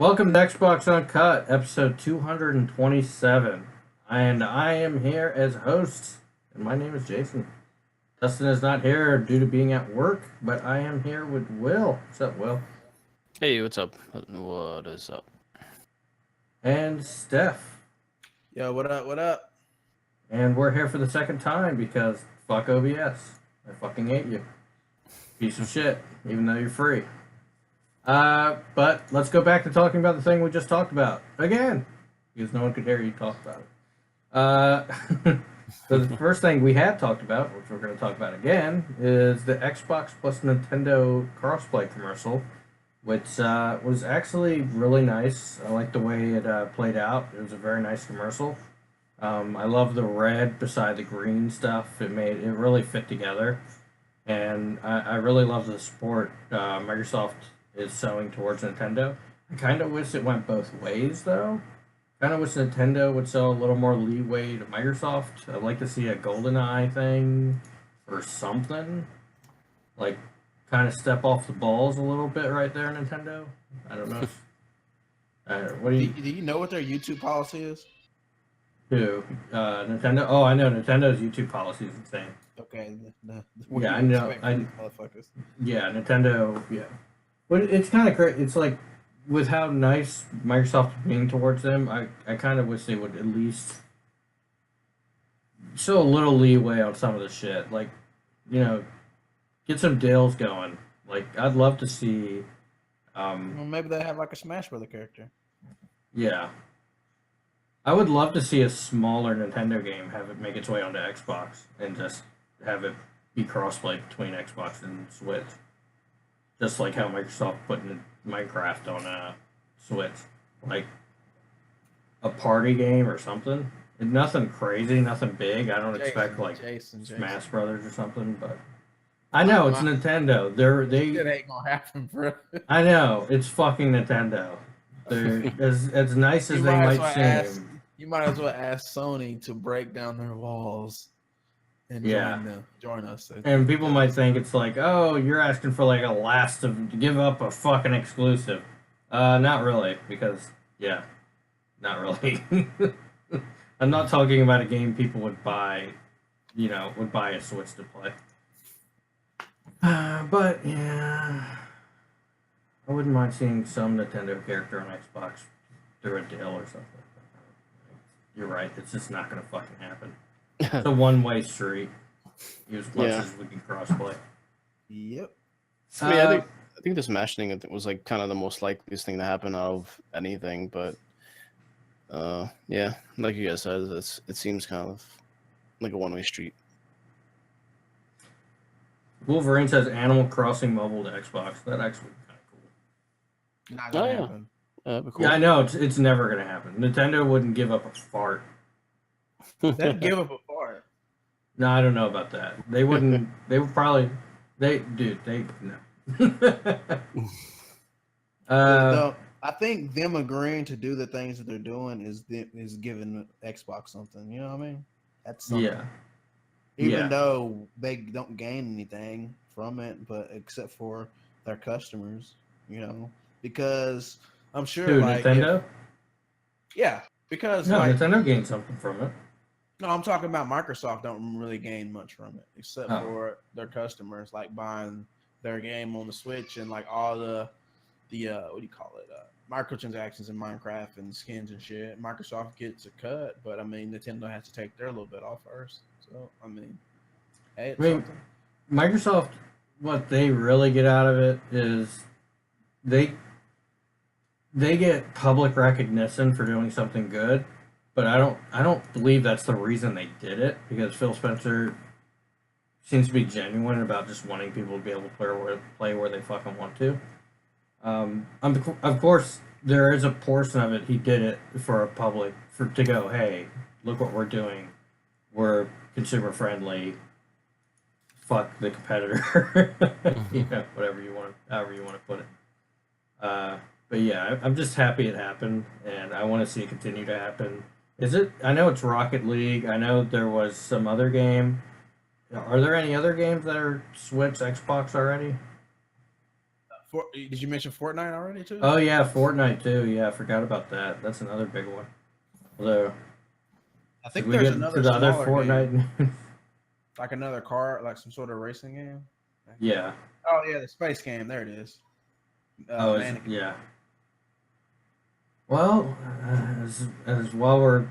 Welcome to Xbox Uncut, episode 227. And I am here as host, and my name is Jason. Dustin is not here due to being at work, but I am here with Will. What's up, Will? Hey, what's up? What is up? And Steph. Yo, what up? What up? And we're here for the second time because fuck OBS. I fucking hate you. Piece of shit, even though you're free. But let's go back to talking about the thing we just talked about again, because no one could hear you talk about it. So the first thing we had talked about, which we're going to talk about again, is the Xbox plus Nintendo crossplay commercial, which was actually really nice. I like the way it played out. It was a very nice commercial. I love the red beside the green stuff. It really fit together, and I really love the support Microsoft is selling towards Nintendo. I kind of wish it went both ways, though. Kind of wish Nintendo would sell a little more leeway to Microsoft. I'd like to see a GoldenEye thing or something. Like, kind of step off the balls a little bit right there, Nintendo. I don't know. What do you know what their YouTube policy is? Who? Nintendo? Oh, I know. Nintendo's YouTube policy is insane. Okay. Yeah, I know. Motherfuckers. Yeah, Nintendo, yeah. But it's kind of great. It's like, with how nice Microsoft is being towards them, I kind of wish they would at least show a little leeway on some of the shit. Like, you know, get some deals going. Like, I'd love to see... well, maybe they have like a Smash Brother character. Yeah. I would love to see a smaller Nintendo game have it make its way onto Xbox and just have it be crossplay between Xbox and Switch. Just like how Microsoft put in Minecraft on Switch. Like a party game or something. And nothing crazy, nothing big. I don't expect like Smash Brothers or something, but I know it's Nintendo. It ain't gonna happen, bro. I know it's fucking Nintendo. They're as nice as they might seem. You might as well ask Sony to break down their walls and join us. And people might think it's like, oh, you're asking for like to give up a fucking exclusive. Not really, because not really. I'm not talking about a game people would buy a Switch to play. But yeah, I wouldn't mind seeing some Nintendo character on Xbox through a deal or something. You're right. It's just not going to fucking happen. It's a one-way street. As much as we can crossplay. Yep. I mean, I think the Smash thing was like kind of the most likeliest thing to happen out of anything, but yeah, like you guys said, it seems kind of like a one-way street. Wolverine says Animal Crossing mobile to Xbox. That actually would be kind of cool. Not gonna happen. Cool. Yeah, I know it's never gonna happen. Nintendo wouldn't give up a fart. They'd give up a fart. No, I don't know about that. They wouldn't. They would probably. They no. I think them agreeing to do the things that they're doing is giving Xbox something. You know what I mean? That's something. Yeah. Even though they don't gain anything from it, but except for their customers, because I'm sure Nintendo. Because Nintendo gained something from it. No, I'm talking about Microsoft don't really gain much from it, except for their customers, like buying their game on the Switch and like all the what do you call it, microtransactions in Minecraft and skins and shit. Microsoft gets a cut, but I mean Nintendo has to take their little bit off first. So I mean, hey, Microsoft, what they really get out of it is they get public recognition for doing something good. But I don't believe that's the reason they did it, because Phil Spencer seems to be genuine about just wanting people to be able to play where they fucking want to. Of course, there is a portion of it he did it for a public to go, hey, look what we're doing. We're consumer friendly. Fuck the competitor. However you want to put it. But yeah, I'm just happy it happened, and I want to see it continue to happen. I know it's Rocket League. I know there was some other game. Are there any other games that are Switch, Xbox already? Did you mention Fortnite already too? Oh yeah, Fortnite too. Yeah, I forgot about that. That's another big one. Although, I think we there's get another to the other smaller game, Fortnite. like another car, like some sort of racing game. Yeah. Oh yeah, the space game. There it is. Yeah. Well, as well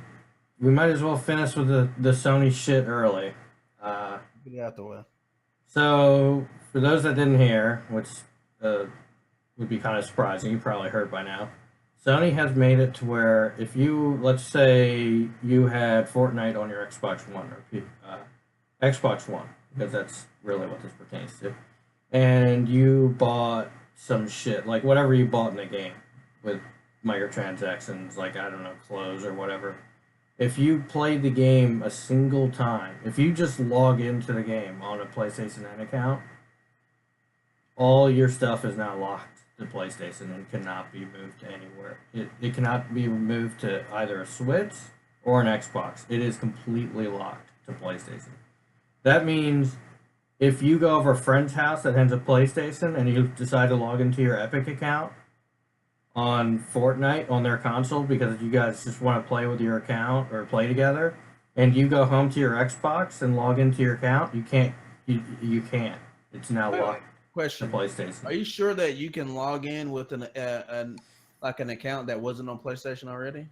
we might as well finish with the Sony shit early. Get it out the way. So for those that didn't hear, which would be kind of surprising, you probably heard by now. Sony has made it to where if you, let's say, you had Fortnite on your Xbox One or Xbox One, because that's really what this pertains to, and you bought some shit, like whatever you bought in the game with microtransactions, like, I don't know, clothes or whatever. If you played the game a single time, if you just log into the game on a PlayStation N account, all your stuff is now locked to PlayStation and cannot be moved to anywhere. It cannot be moved to either a Switch or an Xbox. It is completely locked to PlayStation. That means if you go over a friend's house that has a PlayStation and you decide to log into your Epic account on Fortnite on their console because you guys just want to play with your account or play together, and you go home to your Xbox and log into your account, you can't. You can't. It's now locked. Question: to PlayStation. Are you sure that you can log in with an account that wasn't on PlayStation already?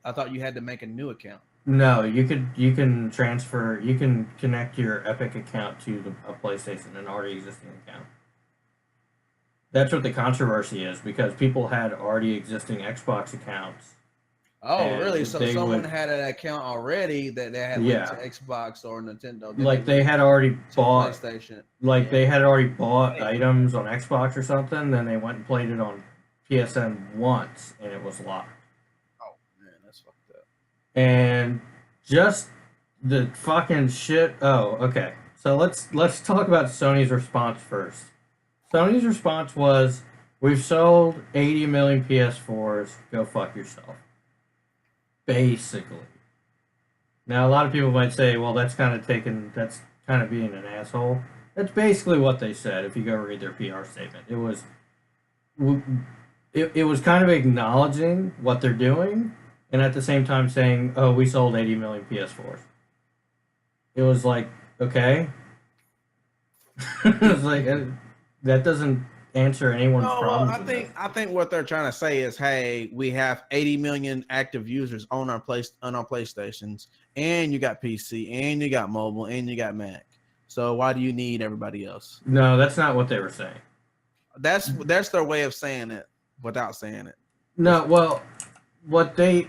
I thought you had to make a new account. No, you can transfer. You can connect your Epic account to a PlayStation, an already existing account. That's what the controversy is, because people had already existing Xbox accounts. Oh, really? So someone had an account already that they had linked to Xbox or Nintendo. Like they had already bought PlayStation. Like they had already bought items on Xbox or something, then they went and played it on PSN once, and it was locked. Oh man, that's fucked up. And just the fucking shit. Oh, okay. So let's talk about Sony's response first. Sony's response was, "We've sold 80 million PS4s. Go fuck yourself." Basically. Now, a lot of people might say, well, that's kind of being an asshole. That's basically what they said if you go read their PR statement. It was kind of acknowledging what they're doing and at the same time saying, oh, we sold 80 million PS4s. It was like, okay. It was like, that doesn't answer anyone's problems. I think what they're trying to say is, hey, we have 80 million active users on our PlayStations, and you got PC, and you got mobile, and you got Mac. So why do you need everybody else? No, that's not what they were saying. That's their way of saying it without saying it. No, well, their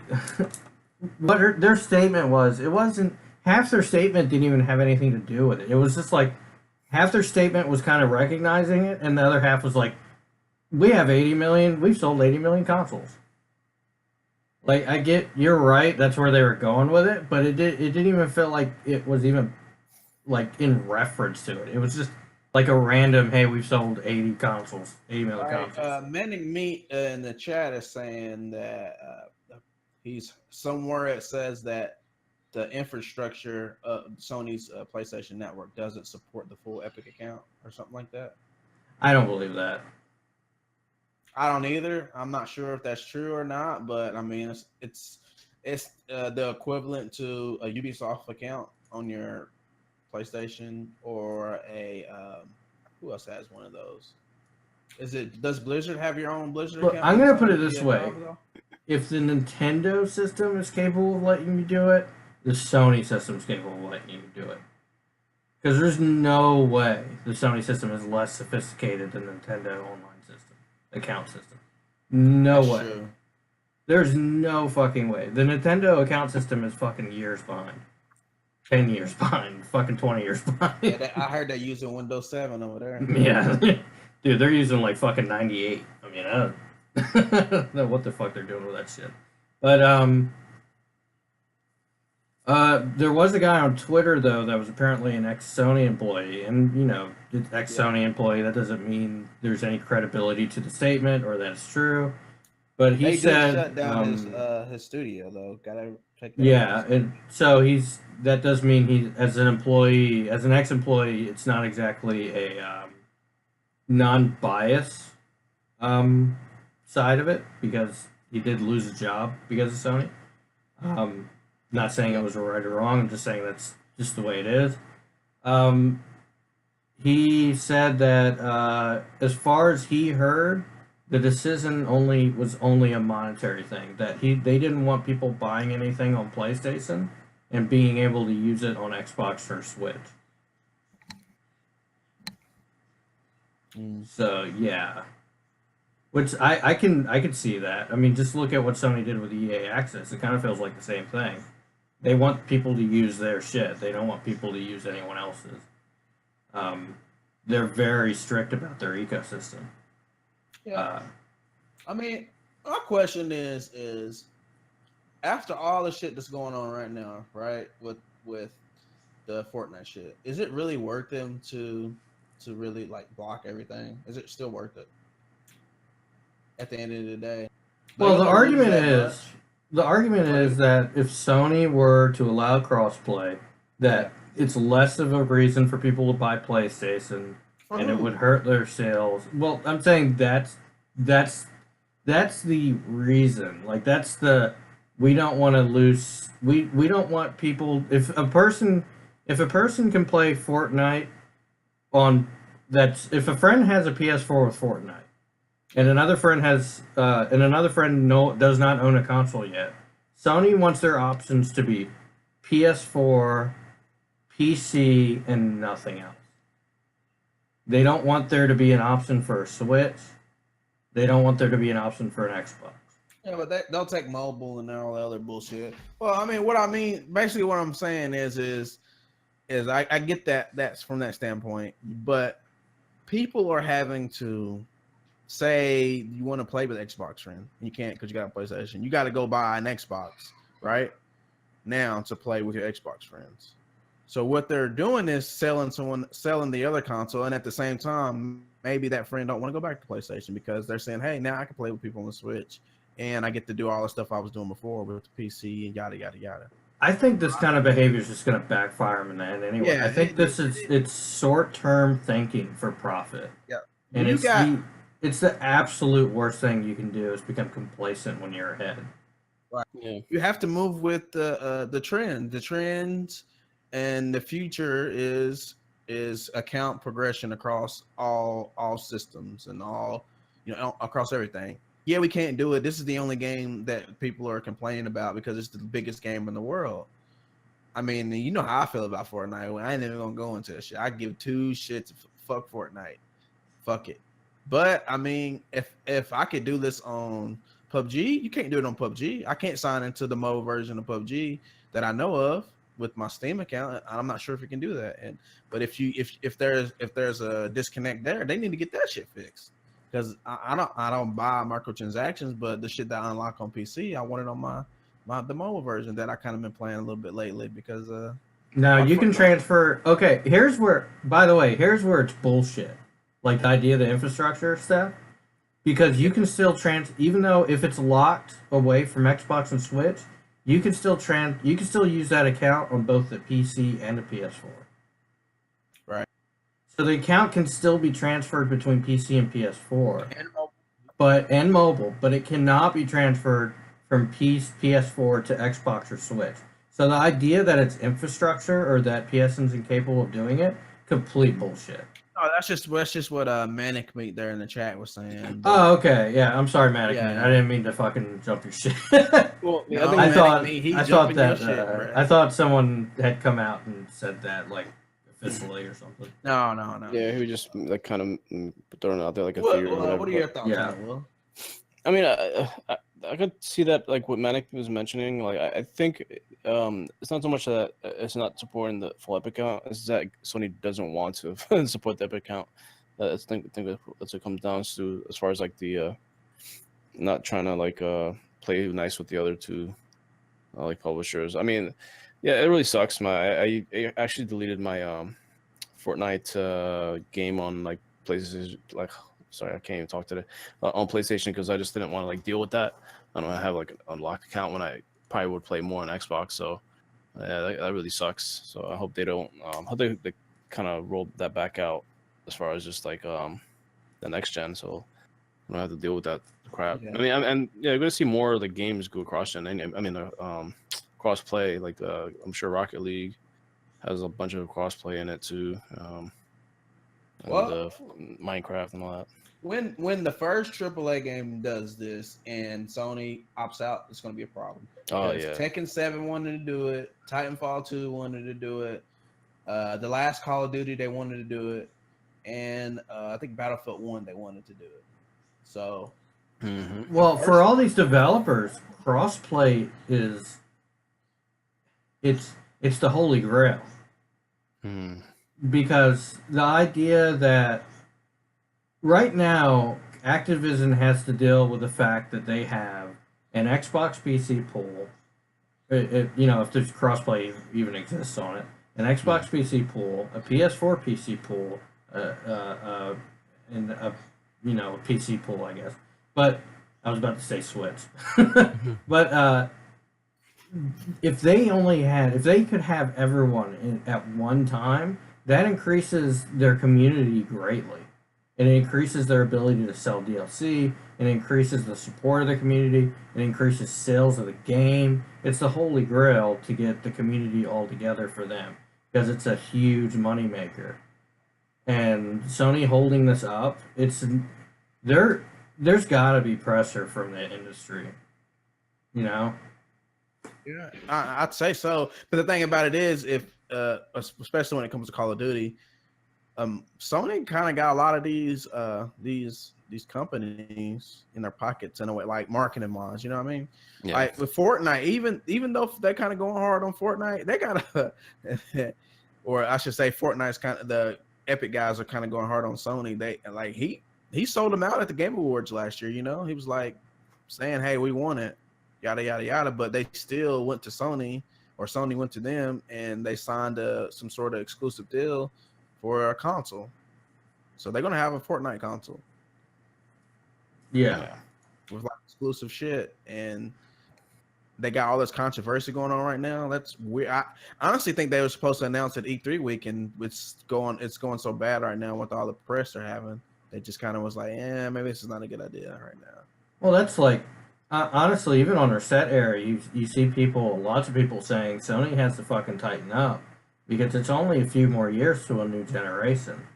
statement was, it wasn't, half their statement didn't even have anything to do with it. It was just like, half their statement was kind of recognizing it, and the other half was like, we have 80 million, we've sold 80 million consoles. Like, I get, you're right, that's where they were going with it, but it didn't even feel like it was even, like, in reference to it. It was just like a random, hey, we've sold 80 consoles, 80 million consoles. Mending Meat in the chat is saying that he's somewhere it says that the infrastructure of Sony's PlayStation Network doesn't support the full Epic account or something like that. I don't believe that. I don't either. I'm not sure if that's true or not, but I mean, it's the equivalent to a Ubisoft account on your PlayStation or a who else has one of those? Does Blizzard have your own Blizzard account? I'm gonna put it this way: if the Nintendo system is capable of letting you do it, the Sony system is capable of letting you do it. Because there's no way the Sony system is less sophisticated than the Nintendo online system, account system. No way. True. There's no fucking way. The Nintendo account system is fucking years behind. 10 years behind. Fucking 20 years behind. Yeah, I heard they're using Windows 7 over there. Yeah. Dude, they're using like fucking 98. I mean, I don't know what the fuck they're doing with that shit. But, there was a guy on Twitter, though, that was apparently an ex-Sony employee. And, you know, ex-Sony employee, that doesn't mean there's any credibility to the statement or that it's true. But he said... shut down his studio, though. Gotta take that. Yeah, and so that does mean he, as an employee, as an ex-employee, it's not exactly a non-bias side of it because he did lose a job because of Sony. Not saying it was right or wrong. I'm just saying that's just the way it is. Um, he said that as far as he heard, the decision was only a monetary thing. That they didn't want people buying anything on PlayStation and being able to use it on Xbox or Switch. So yeah, which I can see that. I mean, just look at what Sony did with EA Access. It kind of feels like the same thing. They want people to use their shit. They don't want people to use anyone else's. They're very strict about their ecosystem. Yeah. I mean, my question is after all the shit that's going on right now, right, with the Fortnite shit, is it really worth them to really like block everything? Is it still worth it at the end of the day? Well, the argument is that if Sony were to allow crossplay, that it's less of a reason for people to buy PlayStation, and it would hurt their sales. Well, I'm saying that's the reason. Like we don't want to lose. We don't want people. If a person can play Fortnite if a friend has a PS4 with Fortnite, and another friend does not own a console yet, Sony wants their options to be PS4, PC, and nothing else. They don't want there to be an option for a Switch. They don't want there to be an option for an Xbox. Yeah, but they'll take mobile and all the other bullshit. Well, basically what I'm saying is I get that's from that standpoint, but people are having to say you want to play with Xbox friend. You can't because you got a PlayStation. You got to go buy an Xbox right now to play with your Xbox friends. So what they're doing is selling the other console, and at the same time, maybe that friend don't want to go back to PlayStation because they're saying, hey, now I can play with people on the Switch, and I get to do all the stuff I was doing before with the PC and yada yada yada. I think this kind of behavior is just going to backfire them in the end anyway. Yeah, I think it's short-term thinking for profit. Yeah, and it's the absolute worst thing you can do is become complacent when you're ahead. Right. Yeah. You have to move with the trend. The trends and the future is account progression across all systems and all across everything. Yeah, we can't do it. This is the only game that people are complaining about because it's the biggest game in the world. I mean, you know how I feel about Fortnite. I ain't even gonna go into that shit. I give two shits. Fuck Fortnite. Fuck it. But I mean, if I could do this on PUBG, you can't do it on PUBG. I can't sign into the mobile version of PUBG that I know of with my Steam account. I'm not sure if you can do that. But if there's a disconnect there, they need to get that shit fixed. Because I don't buy microtransactions, but the shit that I unlock on PC, I want it on the mobile version that I kind of been playing a little bit lately because now you can transfer. Okay, here's where it's bullshit. Like the idea of the infrastructure stuff, because you can still even though if it's locked away from Xbox and Switch, you can still use that account on both the PC and the PS4. Right. So the account can still be transferred between PC and PS4 and mobile, but it cannot be transferred from PS4 to Xbox or Switch. So the idea that it's infrastructure or that PSN's incapable of doing it, complete bullshit. Oh, that's just what Manic Meat there in the chat was saying. But... Oh, okay. Yeah, I'm sorry, Manic Meat. I didn't mean to fucking jump your shit. Well, I thought someone had come out and said that like officially or something. No. Yeah, he was just like kind of throwing out there like a theory. What are your thoughts on that, Will? I mean, I could see that like what Manic was mentioning. Like I think it's not so much that it's not supporting the full Epic account. It's that Sony doesn't want to support the Epic account. I think that's what it comes down to as far as like the not trying to like play nice with the other two like publishers. I mean, yeah, it really sucks. I actually deleted my Fortnite game on like PlayStation. Like, sorry, I can't even talk today on PlayStation because I just didn't want to like deal with that. I don't have like an unlocked account when I probably would play more on Xbox. So yeah, that really sucks. So I hope they don't. Hope they kind of roll that back out as far as just like the next gen. So We don't have to deal with that crap. Yeah. I mean, and yeah, you're gonna see more of the games go cross-gen. I mean, cross-play. Like I'm sure Rocket League has a bunch of cross-play in it too. And Well, Minecraft and all that. when the first AAA game does this and Sony opts out, it's going to be a problem. Oh Because yeah. Tekken 7 wanted to do it, Titanfall 2 wanted to do it, the last Call of Duty they wanted to do it, and I think Battlefield 1 they wanted to do it. So, Well, for all these developers, crossplay is it's the holy grail. Because the idea that right now Activision has to deal with the fact that they have an Xbox PC pool, you know, if there's crossplay even exists on it, an Xbox PC pool, a PS4 PC pool, and a PC pool, I guess. But I was about to say Switch, but if they could have everyone at one time, that increases their community greatly. It increases their ability to sell DLC. It increases the support of the community. It increases sales of the game. It's the holy grail to get the community all together for them because it's a huge moneymaker. And Sony holding this up, there's got to be pressure from the industry, you know? yeah, I'd say so. But the thing about it is, if especially when it comes to Call of Duty, Sony kind of got a lot of these companies in their pockets in a way, like marketing wise. You know what I mean? Yeah. Like with Fortnite, even though they're kind of going hard on Fortnite, they got or I should say, Fortnite's kind of the Epic guys are kind of going hard on Sony. They like he sold them out at the Game Awards last year. You know, he was like saying, "Hey, we want it." Yada yada yada, but they still went to Sony, or Sony went to them, and they signed some sort of exclusive deal for a console. So they're gonna have a Fortnite console. Yeah. With like exclusive shit, and they got all this controversy going on right now. That's weird. I honestly think they were supposed to announce at E3 week, and it's going so bad right now with all the press they're having. They just kind of was like, maybe this is not a good idea right now. Well, that's like, honestly, even on our set area, you see lots of people saying Sony has to fucking tighten up because it's only a few more years to a new generation.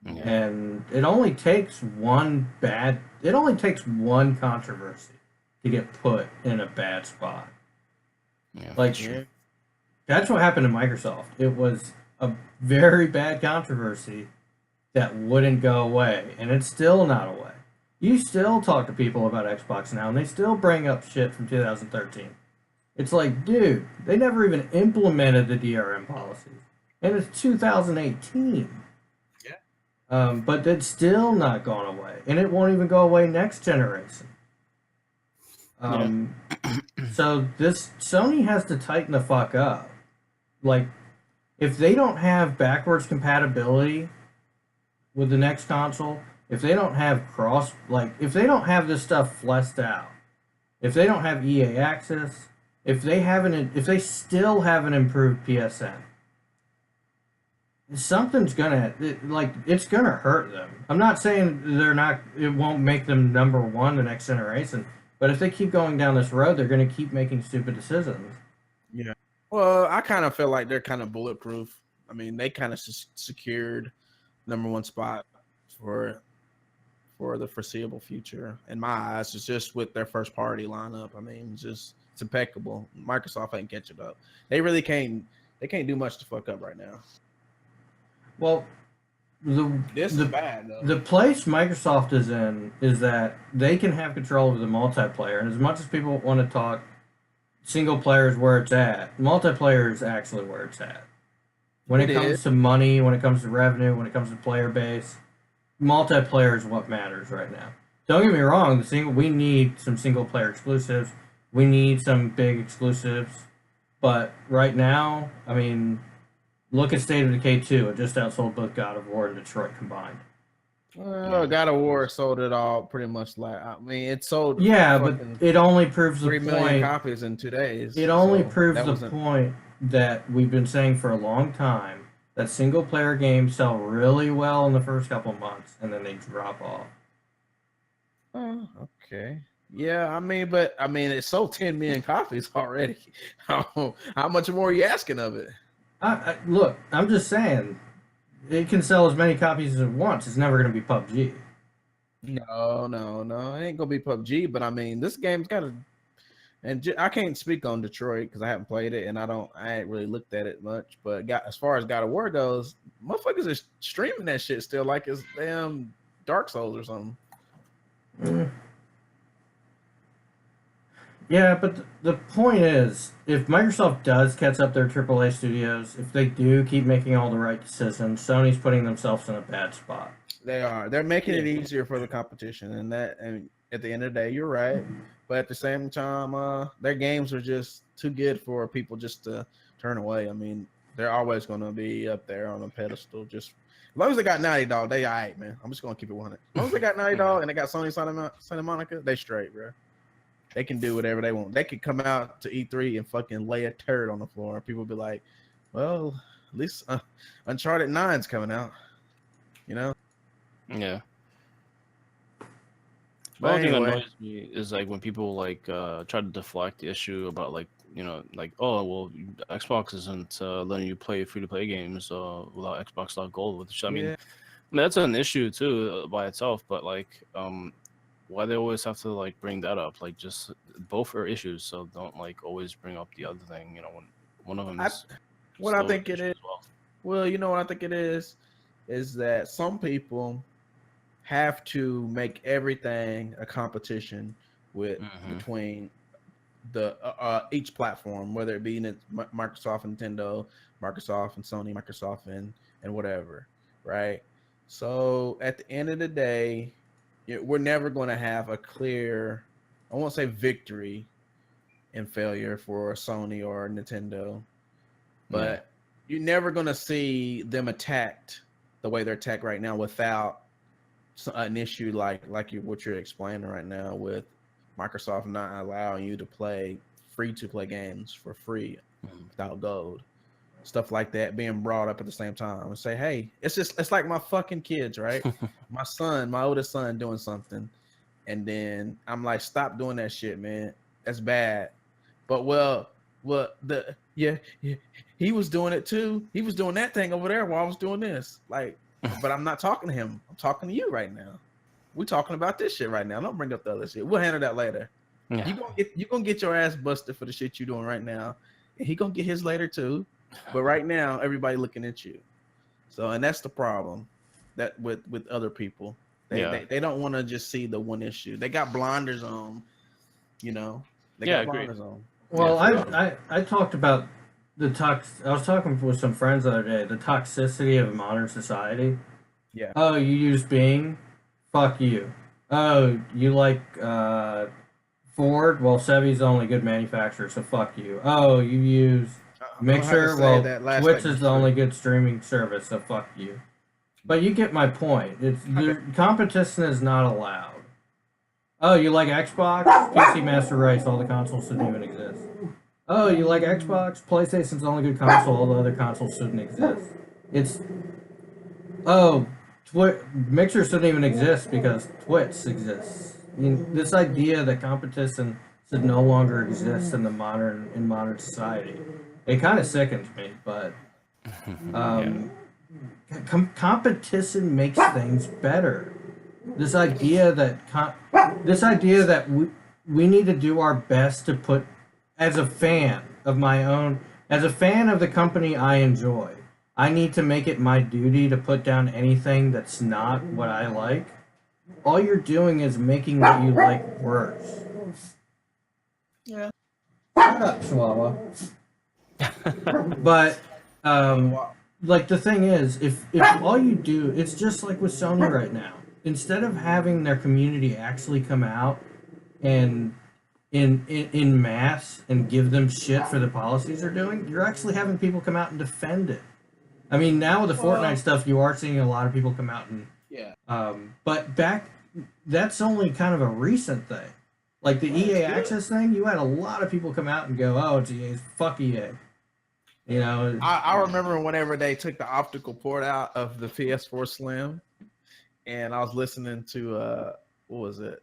Yeah. And it only takes one controversy to get put in a bad spot. Yeah, that's what happened to Microsoft. It was a very bad controversy that wouldn't go away, and it's still not away. You still talk to people about Xbox now, and they still bring up shit from 2013. It's like, dude, they never even implemented the DRM policies, and it's 2018. Yeah. But it's still not gone away, and it won't even go away next generation. So Sony has to tighten the fuck up. Like, if they don't have backwards compatibility with the next console, if they don't have if they don't have this stuff fleshed out, if they don't have EA access, if they still haven't improved PSN, something's it's gonna hurt them. I'm not saying it won't make them number one the next generation, but if they keep going down this road, they're gonna keep making stupid decisions. Yeah. Well, I kind of feel like they're kind of bulletproof. I mean, they kind of secured number one spot for the foreseeable future. In my eyes, it's just with their first party lineup. I mean, it's impeccable. Microsoft ain't catching up. They really can't. They can't do much to fuck up right now. Well, this is bad though. The place Microsoft is in is that they can have control over the multiplayer, and as much as people want to talk single player is where it's at, multiplayer is actually where it's at. When it comes to money, when it comes to revenue, when it comes to player base, multiplayer is what matters right now. Don't get me wrong, we need some single player exclusives. We need some big exclusives. But right now, I mean, look at State of Decay 2. It just outsold both God of War and Detroit combined. Well, God of War sold it all pretty much. It sold. Yeah, but it only proves the 3 point. 3 million copies in 2 days. It only proves the point that we've been saying for a long time, that single player games sell really well in the first couple months and then they drop off. Oh, okay. Yeah, I mean, but I mean, it sold 10 million copies already. How much more are you asking of it? Look, I'm just saying, it can sell as many copies as it wants. It's never going to be PUBG. No. It ain't gonna be PUBG, but I mean, this game's got a. And I can't speak on Detroit because I haven't played it and I ain't really looked at it much. But as far as God of War goes, motherfuckers are streaming that shit still like it's damn Dark Souls or something. Mm. Yeah, but the point is, if Microsoft does catch up their AAA studios, if they do keep making all the right decisions, Sony's putting themselves in a bad spot. They are. They're making it easier for the competition, and at the end of the day, you're right. But at the same time, their games are just too good for people just to turn away. I mean, they're always going to be up there on a pedestal. Just as long as they got Naughty Dog, they all right, man. I'm just going to keep it 100. As long as they got Naughty Dog and they got Sony Santa Monica, they straight, bro. They can do whatever they want. They could come out to E3 and fucking lay a turd on the floor. And people be like, well, at least Uncharted 9's coming out, you know? Yeah. The But only thing that anyway, annoys me is like when people like try to deflect the issue about like like, oh well, Xbox isn't letting you play free to play games without Xbox Live Gold. Which I mean, that's an issue too by itself. But like, why they always have to like bring that up? Like, just both are issues, so don't like always bring up the other thing. You know, when one of them is. What I think it is. Well, you know what I think it is that some people have to make everything a competition with between the each platform, whether it be Microsoft and Nintendo, Microsoft and Sony, Microsoft and whatever, right? So at the end of the day, we're never going to have a clear, I won't say victory and failure for Sony or Nintendo, but you're never going to see them attacked the way they're attacked right now without an issue like what you're explaining right now with Microsoft not allowing you to play free-to-play games for free without gold. Stuff like that being brought up at the same time and say, hey, it's like my fucking kids, right? My oldest son doing something. And then I'm like, stop doing that shit, man. That's bad. But he was doing it too. He was doing that thing over there while I was doing this. Like, but I'm not talking to him. I'm talking to you right now. We're talking about this shit right now. Don't bring up the other shit. We'll handle that later. Yeah. You gonna get your ass busted for the shit you're doing right now. And he gonna get his later too. But right now, everybody looking at you. So, and that's the problem that with other people. They don't want to just see the one issue. They got blinders on, you know. They got blinders on. Well, I talked about I was talking with some friends the other day. The toxicity of modern society. Yeah. Oh, you use Bing? Fuck you. Oh, you like Ford? Well, Sevy's the only good manufacturer, so fuck you. Oh, you use Mixer? Well, Twitch is the only good streaming service, so fuck you. But you get my point. Competition is not allowed. Oh, you like Xbox? PC Master Race, all the consoles shouldn't even exist. Oh, you like Xbox? PlayStation's the only good console, all the other consoles shouldn't exist. Mixer shouldn't even exist because Twitch exists. I mean, this idea that competition should no longer exist in modern society, it kind of sickens me. But competition makes things better. This idea that we need to do our best to put, as a fan of the company I enjoy, I need to make it my duty to put down anything that's not what I like. All you're doing is making what you like worse. Yeah. Shut up, Chihuahua. But, like, the thing is, if all you do, it's just like with Sony right now. Instead of having their community actually come out and in mass and give them shit for the policies they're doing, you're actually having people come out and defend it. I mean, now with the Fortnite stuff, you are seeing a lot of people come out and but that's only kind of a recent thing. Like the EA Access thing, you had a lot of people come out and go, "Oh, it's EA, fuck EA." You know, I remember whenever they took the optical port out of the PS4 Slim, and I was listening to what was it?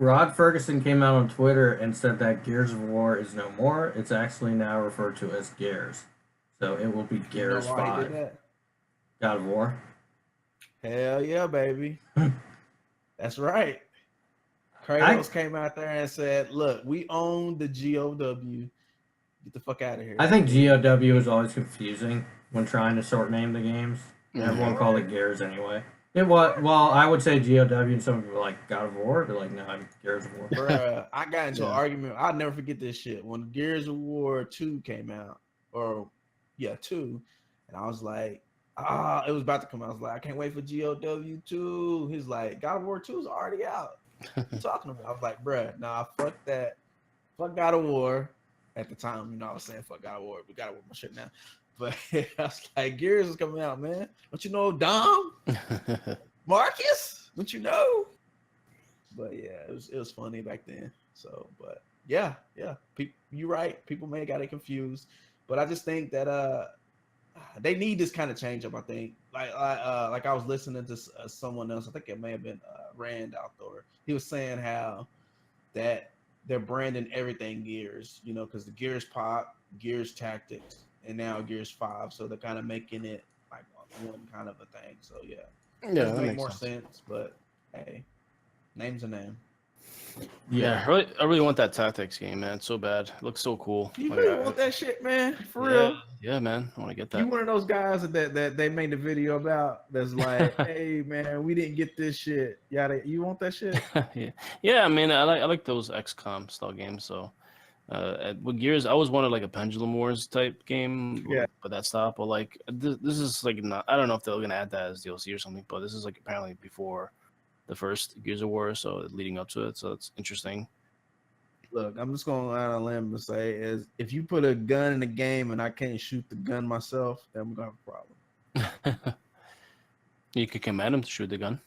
Rod Ferguson came out on Twitter and said that Gears of War is no more. It's actually now referred to as Gears. So it will be You know Gears why he 5. did that? God of War. Hell yeah, baby. That's right. Kratos came out there and said, "Look, we own the GOW. Get the fuck out of here." I think GOW is always confusing when trying to sort name the games. Everyone called it Gears anyway. It was, well, I would say GOW, and some people were like God of War. They're like, no, I'm Gears of War. Bruh, I got into an argument. I'll never forget this shit. When Gears of War 2 came out, 2, and I was like, it was about to come out. I was like, I can't wait for GOW 2. He's like, God of War 2 is already out. What you talking about? I was like, bruh, nah, fuck that. Fuck God of War. At the time, I was saying fuck God of War. We gotta work my shit now. But I was like, Gears is coming out, man. Don't you know Dom? Marcus? Don't you know? But yeah, it was funny back then. So, but yeah. You're right. People may have got it confused. But I just think that they need this kind of change up, I think. Like I was listening to someone else. I think it may have been Rand out there. He was saying how that they're branding everything Gears, because the Gears Pop, Gears Tactics, and now Gears 5. So they're kind of making it like one kind of a thing. So yeah, that make makes more sense. But hey, name's a name. Yeah, I really want that tactics game, man. It's so bad. It looks so cool. You really want that shit, man? For real? Yeah, man. I want to get that. You one of those guys that they made the video about that's like, hey man, we didn't get this shit. You want that shit? Yeah, I mean, I like those XCOM style games. So with Gears, I always wanted like a Pendulum Wars type game. Yeah. But that style. But like this is like not. I don't know if they're gonna add that as DLC or something. But this is like apparently before the first Gears of War, so leading up to it. So it's interesting. Look, I'm just going out on a limb and say is if you put a gun in the game and I can't shoot the gun myself, then we're gonna have a problem. You could command him to shoot the gun.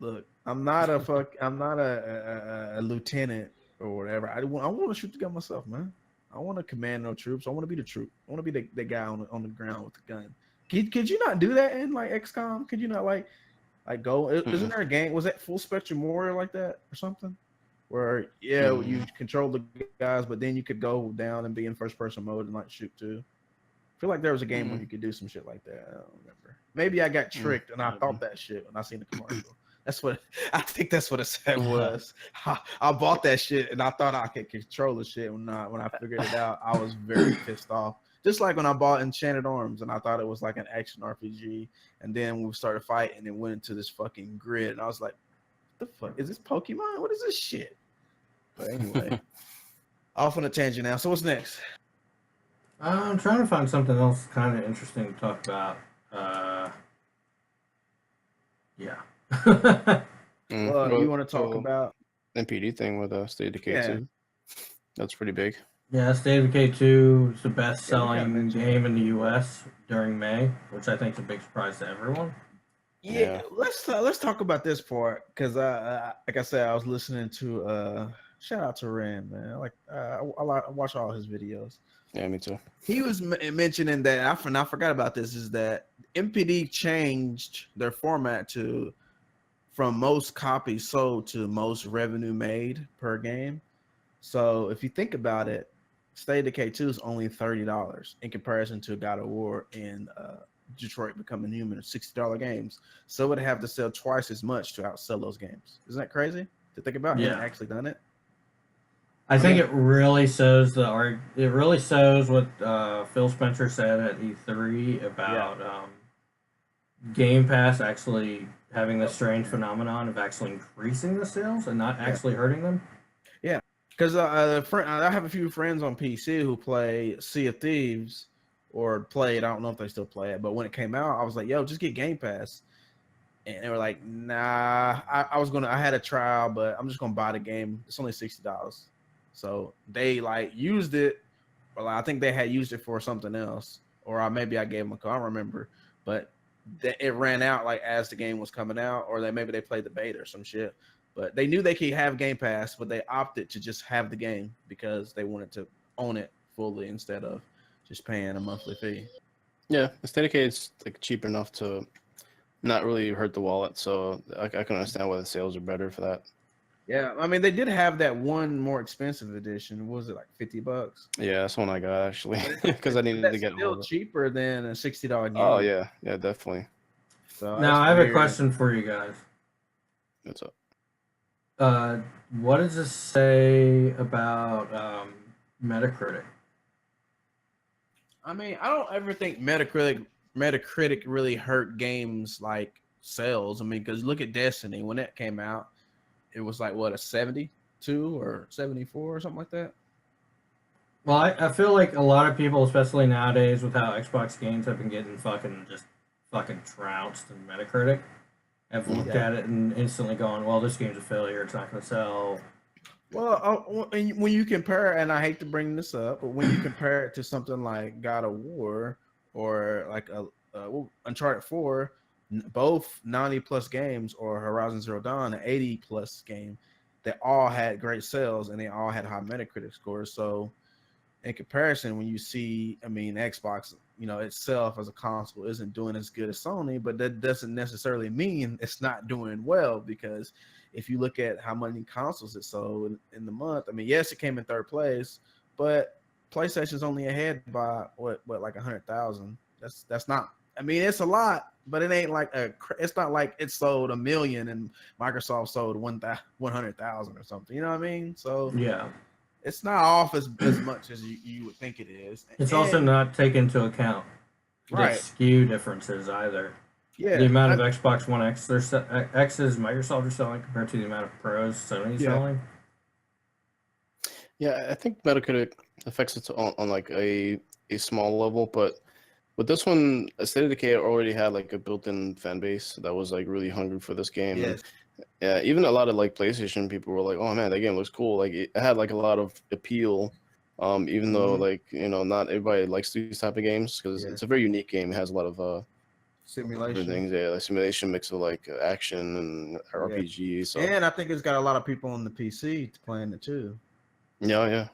Look, I'm not a lieutenant or whatever. I want to shoot the gun myself, man. I want to command no troops. I want to be the troop. I want to be the guy on the ground with the gun. Could you not do that in like XCOM? Could you not like go? Isn't there a game? Was that Full Spectrum Warrior like that or something? Where you control the guys, but then you could go down and be in first person mode and like shoot too. I feel like there was a game where you could do some shit like that. I don't remember. Maybe I got tricked and I thought that shit when I seen the commercial. I think that's what it said was. I bought that shit and I thought I could control the shit. When I figured it out, I was very pissed off. Just like when I bought Enchanted Arms and I thought it was like an action RPG, and then when we started fighting, it went into this fucking grid, and I was like, "What the fuck is this Pokemon? What is this shit?" But anyway, off on a tangent now. So what's next? I'm trying to find something else kind of interesting to talk about. You want to talk about NPD thing with State of Decay 2? That's pretty big. Yeah, State of Decay 2 is the best-selling game in the U.S. during May, which I think is a big surprise to everyone. Yeah. Let's talk about this part because like I said, I was listening to shout out to Rand, man. I watch all his videos. Yeah, me too. He was mentioning that I forgot about this is that NPD changed their format from most copies sold to most revenue made per game. So if you think about it, State of Decay 2 is only $30 in comparison to God of War and Detroit Becoming Human, $60 games. So it would have to sell twice as much to outsell those games. Isn't that crazy to think about? Yeah, actually done it. I think it really shows what Phil Spencer said at E3 about Game Pass actually having this strange phenomenon of actually increasing the sales and not actually hurting them. Yeah, because I have a few friends on PC who play Sea of Thieves or played. I don't know if they still play it, but when it came out, I was like, "Yo, just get Game Pass," and they were like, "Nah." I had a trial, but I'm just gonna buy the game. It's only $60. So they like used it, or I think they had used it for something else, or maybe I gave them a call. I don't remember, but it ran out like as the game was coming out, or maybe they played the beta or some shit. But they knew they could have Game Pass, but they opted to just have the game because they wanted to own it fully instead of just paying a monthly fee. Yeah, the State of Decay is like cheap enough to not really hurt the wallet. So I can understand why the sales are better for that. Yeah, I mean they did have that one more expensive edition. What was it, like $50? Yeah, that's one I got actually because I needed to get all still of it. cheaper than a $60 game. Oh yeah, definitely. So Now that's I have a weird. question for you guys. What's up? What does this say about Metacritic? I mean, I don't ever think Metacritic really hurt games like sales. I mean, because look at Destiny when that came out, it was like what, a 72 or 74 or something like that. Well, I feel like a lot of people, especially nowadays, with how Xbox games have been getting fucking trounced in Metacritic, have looked at it and instantly gone, well, this game's a failure. It's not going to sell. Well, when you compare, and I hate to bring this up, but when you compare it to something like God of War or like Uncharted 4, both 90+ games, or Horizon Zero Dawn, an 80+ game, they all had great sales and they all had high Metacritic scores. So in comparison, when you see, I mean, Xbox, itself as a console isn't doing as good as Sony, but that doesn't necessarily mean it's not doing well, because if you look at how many consoles it sold in the month, I mean, yes, it came in third place, but PlayStation's only ahead by what like 100,000. That's not. I mean, it's a lot, but it ain't like it's not like it sold 1 million and Microsoft sold 100,000 or something. You know what I mean? So Yeah. it's not off as much as you would think it is. It's also not taken into account the SKU differences either. Yeah, the amount of Xbox One X X's Microsoft are selling compared to the amount of Pros Sony's selling. Yeah, I think Metacritic affects it on like a small level, but with this one, State of Decay already had like a built-in fan base that was like really hungry for this game. Yes. And, yeah, even a lot of like PlayStation people were like, "Oh man, that game looks cool." Like it had like a lot of appeal, even though like not everybody likes these type of games because it's a very unique game. It has a lot of simulation things, like simulation mix of like action and RPG. So and I think it's got a lot of people on the PC playing it too. Yeah.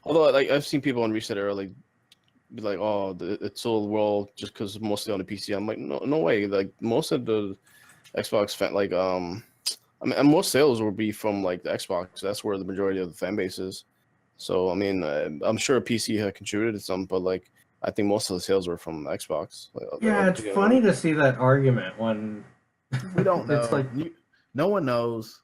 Although like I've seen people on Reset Era like be like, "Oh, it's sold well just because mostly on the PC." I'm like, no way. Like most of the Xbox fan, like I mean, and most sales will be from like the Xbox. That's where the majority of the fan base is. So I mean, I'm sure PC had contributed to some, but like I think most of the sales were from Xbox. Yeah, it's funny to see that argument when we don't know. It's like no one knows.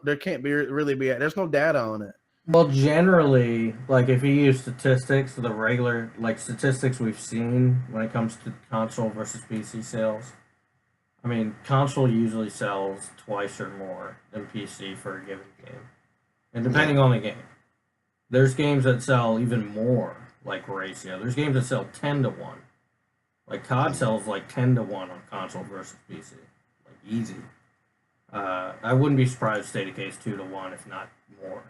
There can't be really be. There's no data on it. Well, generally, like if you use statistics, the regular like statistics we've seen when it comes to console versus PC sales, I mean, console usually sells twice or more than PC for a given game, and depending on the game, there's games that sell even more, like ratio. There's games that sell 10-1, like COD sells like 10-1 on console versus PC, like easy. I wouldn't be surprised if State of Decay is 2-1, if not more.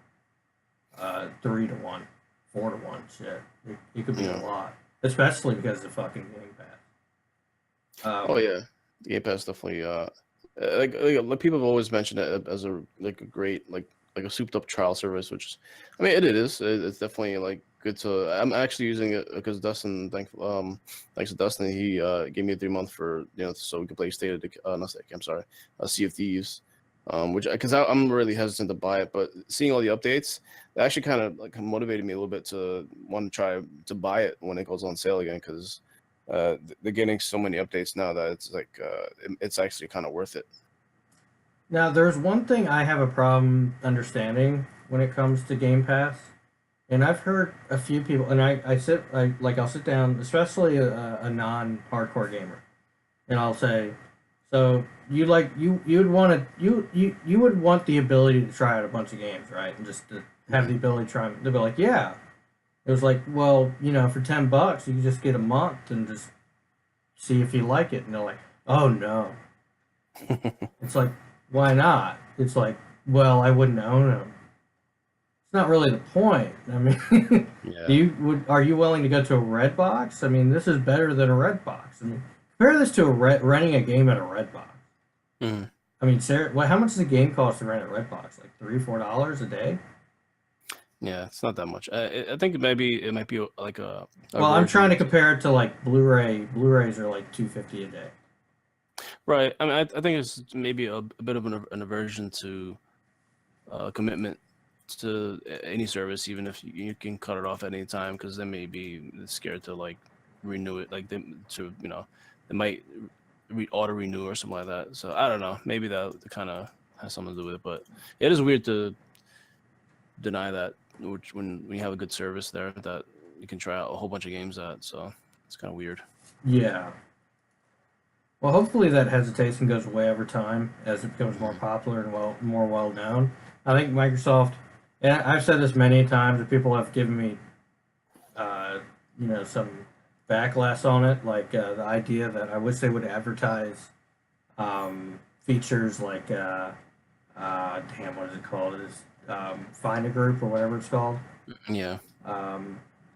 3-1, 4-1, shit. It could be a lot, especially because of the fucking Game Pass. Oh yeah, the Game Pass definitely. Like people have always mentioned it as a great like a souped up trial service, which is, I mean, it is. It's definitely like good to. I'm actually using it because Dustin, thanks to Dustin, he gave me a 3-month for so we could play State of Decay. Not State of Decay, I'm sorry, Sea of Thieves. Which because I'm really hesitant to buy it, but seeing all the updates, that actually kind of like motivated me a little bit to want to try to buy it when it goes on sale again, because they're getting so many updates now that it's like it's actually kind of worth it. Now, there's one thing I have a problem understanding when it comes to Game Pass, and I've heard a few people, and I'll sit down, especially a non-hardcore gamer, and I'll say, so you would want the ability to try out a bunch of games, right? And just to have the ability to try them. They'll be like, yeah. It was like, well, for $10 you can just get a month and just see if you like it. And they're like, oh no. It's like, why not? It's like, well, I wouldn't own them. It's not really the point. I mean, are you willing to go to a red box? I mean, this is better than a red box. I mean, compare this to renting a game at a Redbox. Mm-hmm. I mean, Sarah, how much does a game cost to rent at Redbox? Like $3-4 a day? Yeah, it's not that much. I think it might be like a well, I'm trying to compare it to like Blu-ray. Blu-rays are like $250 a day. Right. I mean, I think it's maybe a bit of an aversion to commitment to any service, even if you can cut it off at any time, because they may be scared to like renew it, like they might auto renew or something like that. So I don't know. Maybe that kind of has something to do with it, but it is weird to deny that, which when you have a good service there that you can try out a whole bunch of games at. So it's kind of weird. Yeah. Well, hopefully that hesitation goes away over time as it becomes more popular and more well known. I think Microsoft, and I've said this many times, and people have given me, some backlash on it, like the idea that I wish they would advertise features like, what is it called? Is Find a Group or whatever it's called. Yeah.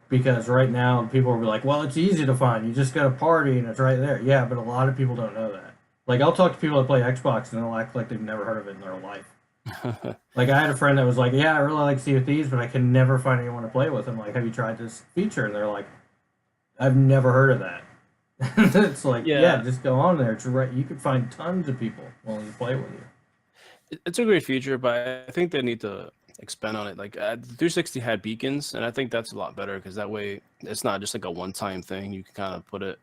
Because right now people will be like, well, it's easy to find. You just got a party and it's right there. Yeah, but a lot of people don't know that. Like, I'll talk to people that play Xbox and they'll act like they've never heard of it in their life. Like, I had a friend that was like, yeah, I really like Sea of Thieves, but I can never find anyone to play with. I'm like, have you tried this feature? And they're like, I've never heard of that. It's like, yeah, just go on there. It's right. You can find tons of people willing to play with you. It's a great feature, but I think they need to expand on it. Like the 360 had beacons, and I think that's a lot better because that way it's not just like a one-time thing. You can kind of put it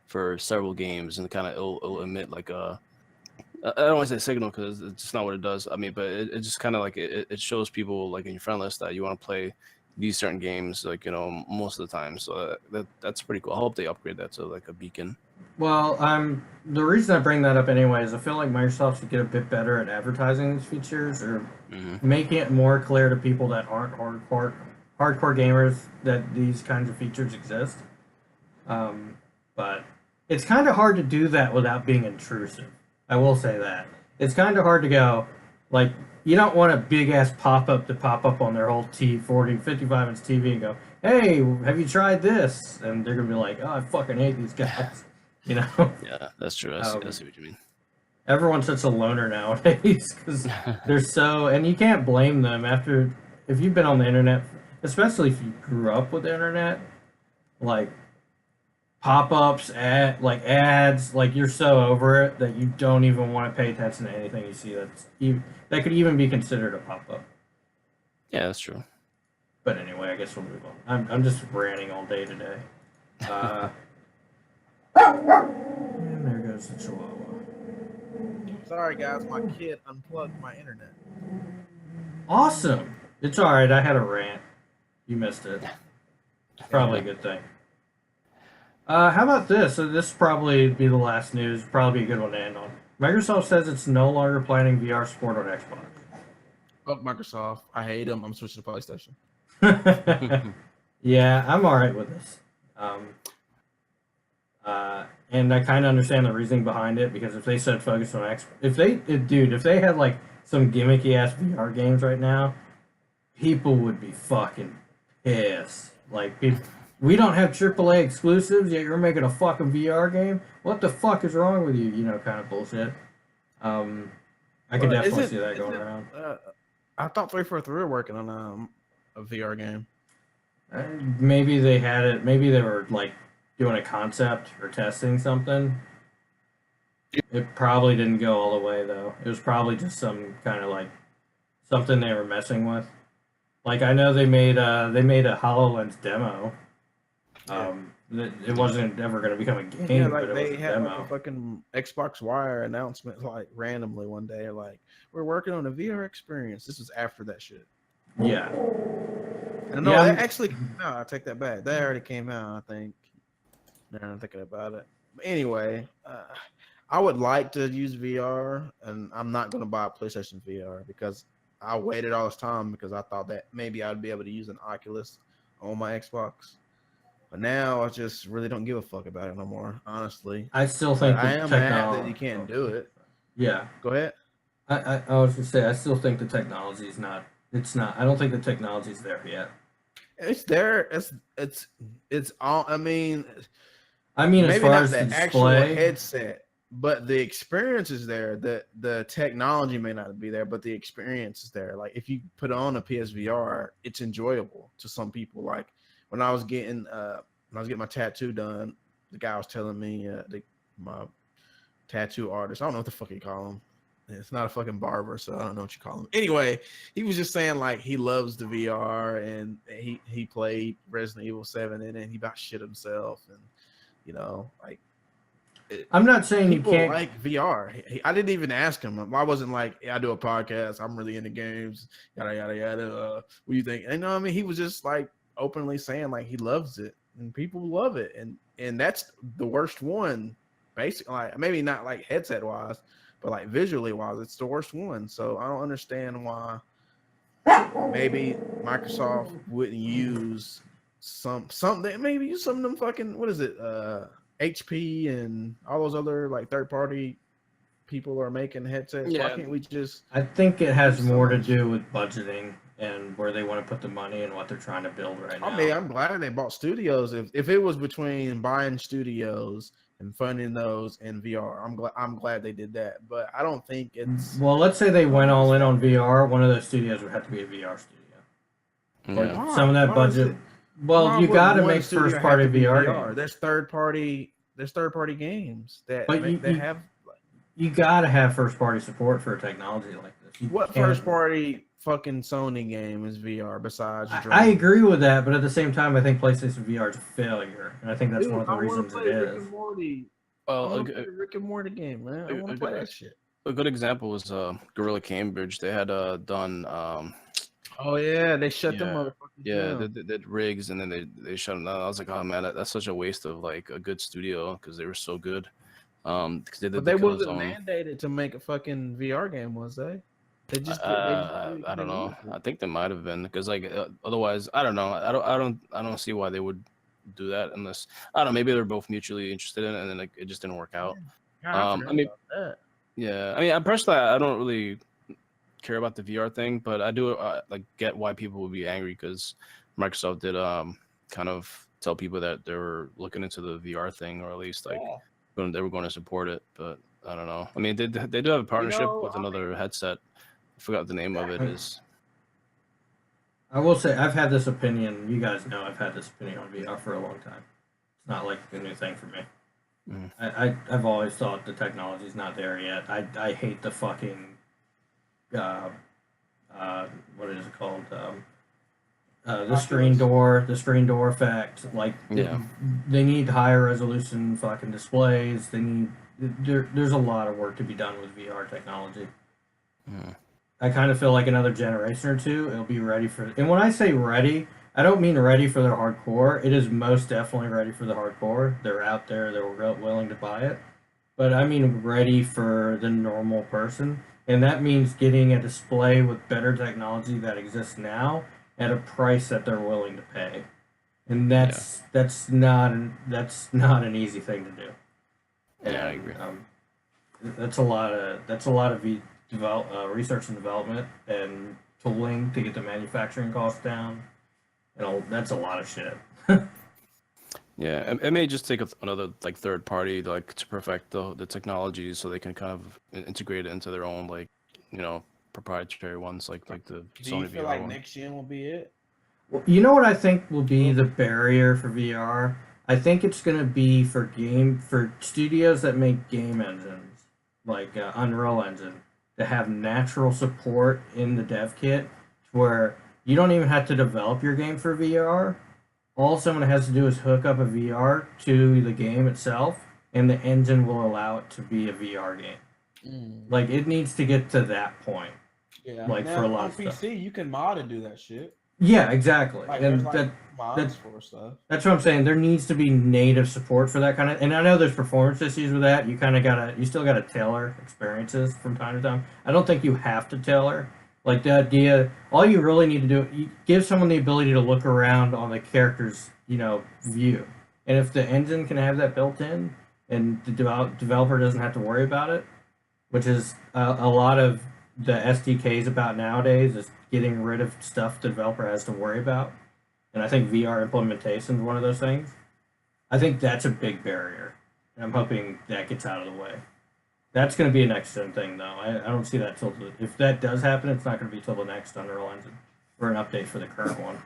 for several games, and kind of it'll emit like a, I don't want to say signal because it's just not what it does. I mean, but it just kind of like it shows people like in your friend list that you want to play these certain games, like, most of the time. So that's pretty cool. I hope they upgrade that to like a beacon. Well, the reason I bring that up anyway is I feel like Microsoft should get a bit better at advertising these features or making it more clear to people that aren't hardcore gamers that these kinds of features exist. But it's kind of hard to do that without being intrusive. I will say that. It's kind of hard to go, like, you don't want a big-ass pop-up to pop up on their whole 40, 55-inch TV and go, hey, have you tried this? And they're going to be like, oh, I fucking hate these guys. Yeah, that's true. I see what you mean. Everyone's such a loner nowadays because they're so, and you can't blame them if you've been on the internet, especially if you grew up with the internet, like pop-ups, ads, like you're so over it that you don't even want to pay attention to anything you see that could even be considered a pop-up. Yeah, that's true. But anyway, I guess we'll move on. I'm just ranting all day today. And there goes the Chihuahua. Sorry, guys, my kid unplugged my internet. Awesome. It's all right. I had a rant. You missed it. It's probably a good thing. How about this? So this probably be the last news. Probably be a good one to end on. Microsoft says it's no longer planning VR support on Xbox. Fuck Microsoft. I hate them. I'm switching to PlayStation. Yeah, I'm all right with this. And I kind of understand the reasoning behind it because if they said focus on Xbox, if they had like some gimmicky ass VR games right now, people would be fucking pissed. Like, we don't have AAA exclusives yet. You're making a fucking VR game. What the fuck is wrong with you? Kind of bullshit. I could definitely see that going around. I thought 343 were working on a VR game. Maybe they had it. Maybe they were like doing a concept or testing something. It probably didn't go all the way though. It was probably just some kind of like something they were messing with. Like, I know they made a HoloLens demo. It wasn't ever going to become a game. Yeah, like but they had demo. like a fucking Xbox Wire announcement like randomly one day, like, we're working on a VR experience. This was after that shit. Yeah. And no, that actually came out. I take that back. That already came out, I think. Now I'm thinking about it. But anyway, I would like to use VR, and I'm not going to buy a PlayStation VR because I waited all this time because I thought that maybe I'd be able to use an Oculus on my Xbox. But now I just really don't give a fuck about it no more, honestly. I still think I am mad that you can't do it. Yeah. Go ahead. I was going to say, I still think the technology is not. It's not. I don't think the technology is there yet. It's there. It's all. I mean, maybe as far not as the display, actual headset, but the experience is there. The technology may not be there, but the experience is there. Like, if you put on a PSVR, it's enjoyable to some people. Like, when I was getting my tattoo done, the guy was telling me tattoo artist. I don't know what the fuck you call him. It's not a fucking barber, so I don't know what you call him. Anyway, he was just saying like he loves the VR and he played Resident Evil 7 in it and he about shit himself and like I'm not saying you people can't like VR. I didn't even ask him. I wasn't like, I do a podcast. I'm really into games. Yada yada yada. What do you think? And what I mean, he was just like openly saying like he loves it and people love it, and that's the worst one. Basically, like maybe not like headset wise, but like visually wise, it's the worst one. So I don't understand why maybe Microsoft wouldn't use something. Maybe use some of them fucking what is it? HP and all those other like third party people are making headsets. Yeah. Why can't we just? I think it has more to do with budgeting and where they want to put the money and what they're trying to build right now. I mean, I'm glad they bought studios. If it was between buying studios and funding those in VR, I'm glad they did that. But I don't think it's Well, let's say they went all in on VR. One of those studios would have to be a VR studio. Or Yeah. some of that budget. Well, you got to make first party VR games. There's third party games that But they have. You got to have first party support for a technology like this. What first party fucking Sony game is VR besides? I agree with that, but at the same time, I think PlayStation VR is a failure, and I think that's one of the reasons it is. Rick and Morty. Rick and Morty game, man. I want to play that shit. A good example was Gorilla Cambridge. They had done. Oh yeah, they shut them motherfuckers Yeah, down. they did rigs and then they shut them down. I was like, oh man, that's such a waste of like a good studio because they were so good. Because they did. But they wasn't mandated to make a fucking VR game, was they? They just. I don't know. I think they might have been because like otherwise, I don't know. I don't see why they would do that unless I don't know. Maybe they're both mutually interested in it and then like it just didn't work out. I mean, yeah. I mean, I personally, I don't really care about the VR thing, but I do like get why people would be angry because Microsoft did kind of tell people that they were looking into the VR thing or at least like they were going to support it. But I don't know. I mean, they do have a partnership with another headset. I forgot what the name of it is. I will say I've had this opinion. You guys know I've had this opinion on VR for a long time. It's not like a new thing for me. I've always thought the technology's not there yet. I hate the fucking what is it called? The screen door effect. Like, they need higher resolution fucking displays. There's a lot of work to be done with VR technology. I kind of feel like another generation or two, it'll be ready for. And when I say ready, I don't mean ready for the hardcore. It is most definitely ready for the hardcore. They're out there. They're willing to buy it. But I mean ready for the normal person. And that means getting a display with better technology that exists now at a price that they're willing to pay. And that's not an easy thing to do. And, I agree. That's a lot of research and development and tooling to get the manufacturing costs down. That's a lot of shit. Yeah, it may just take another like third party like to perfect the technology so they can kind of integrate it into their own like proprietary ones like the Do Sony you feel VR like one. next gen will be it? Well, you know what I think will be the barrier for VR? I think it's going to be for studios that make game engines like Unreal Engine to have natural support in the dev kit where you don't even have to develop your game for VR. All someone has to do is hook up a VR to the game itself, and the engine will allow it to be a VR game. Like, it needs to get to that point. Yeah, like now, for a lot on of PC, stuff. You can mod and do that shit. Yeah, exactly. Like, And there's mods for stuff. that's what I'm saying. There needs to be native support for that kind of. And I know there's performance issues with that. You still gotta tailor experiences from time to time. I don't think you have to tailor. Like, the idea, all you really need to do, you give someone the ability to look around on the character's, view. And if the engine can have that built in, and the developer doesn't have to worry about it, which is a lot of the SDKs about nowadays, is getting rid of stuff the developer has to worry about. And I think VR implementation is one of those things. I think that's a big barrier. And I'm hoping that gets out of the way. That's going to be a next gen thing, though. I don't see that till if that does happen, it's not going to be till the next Unreal Engine or an update for the current one.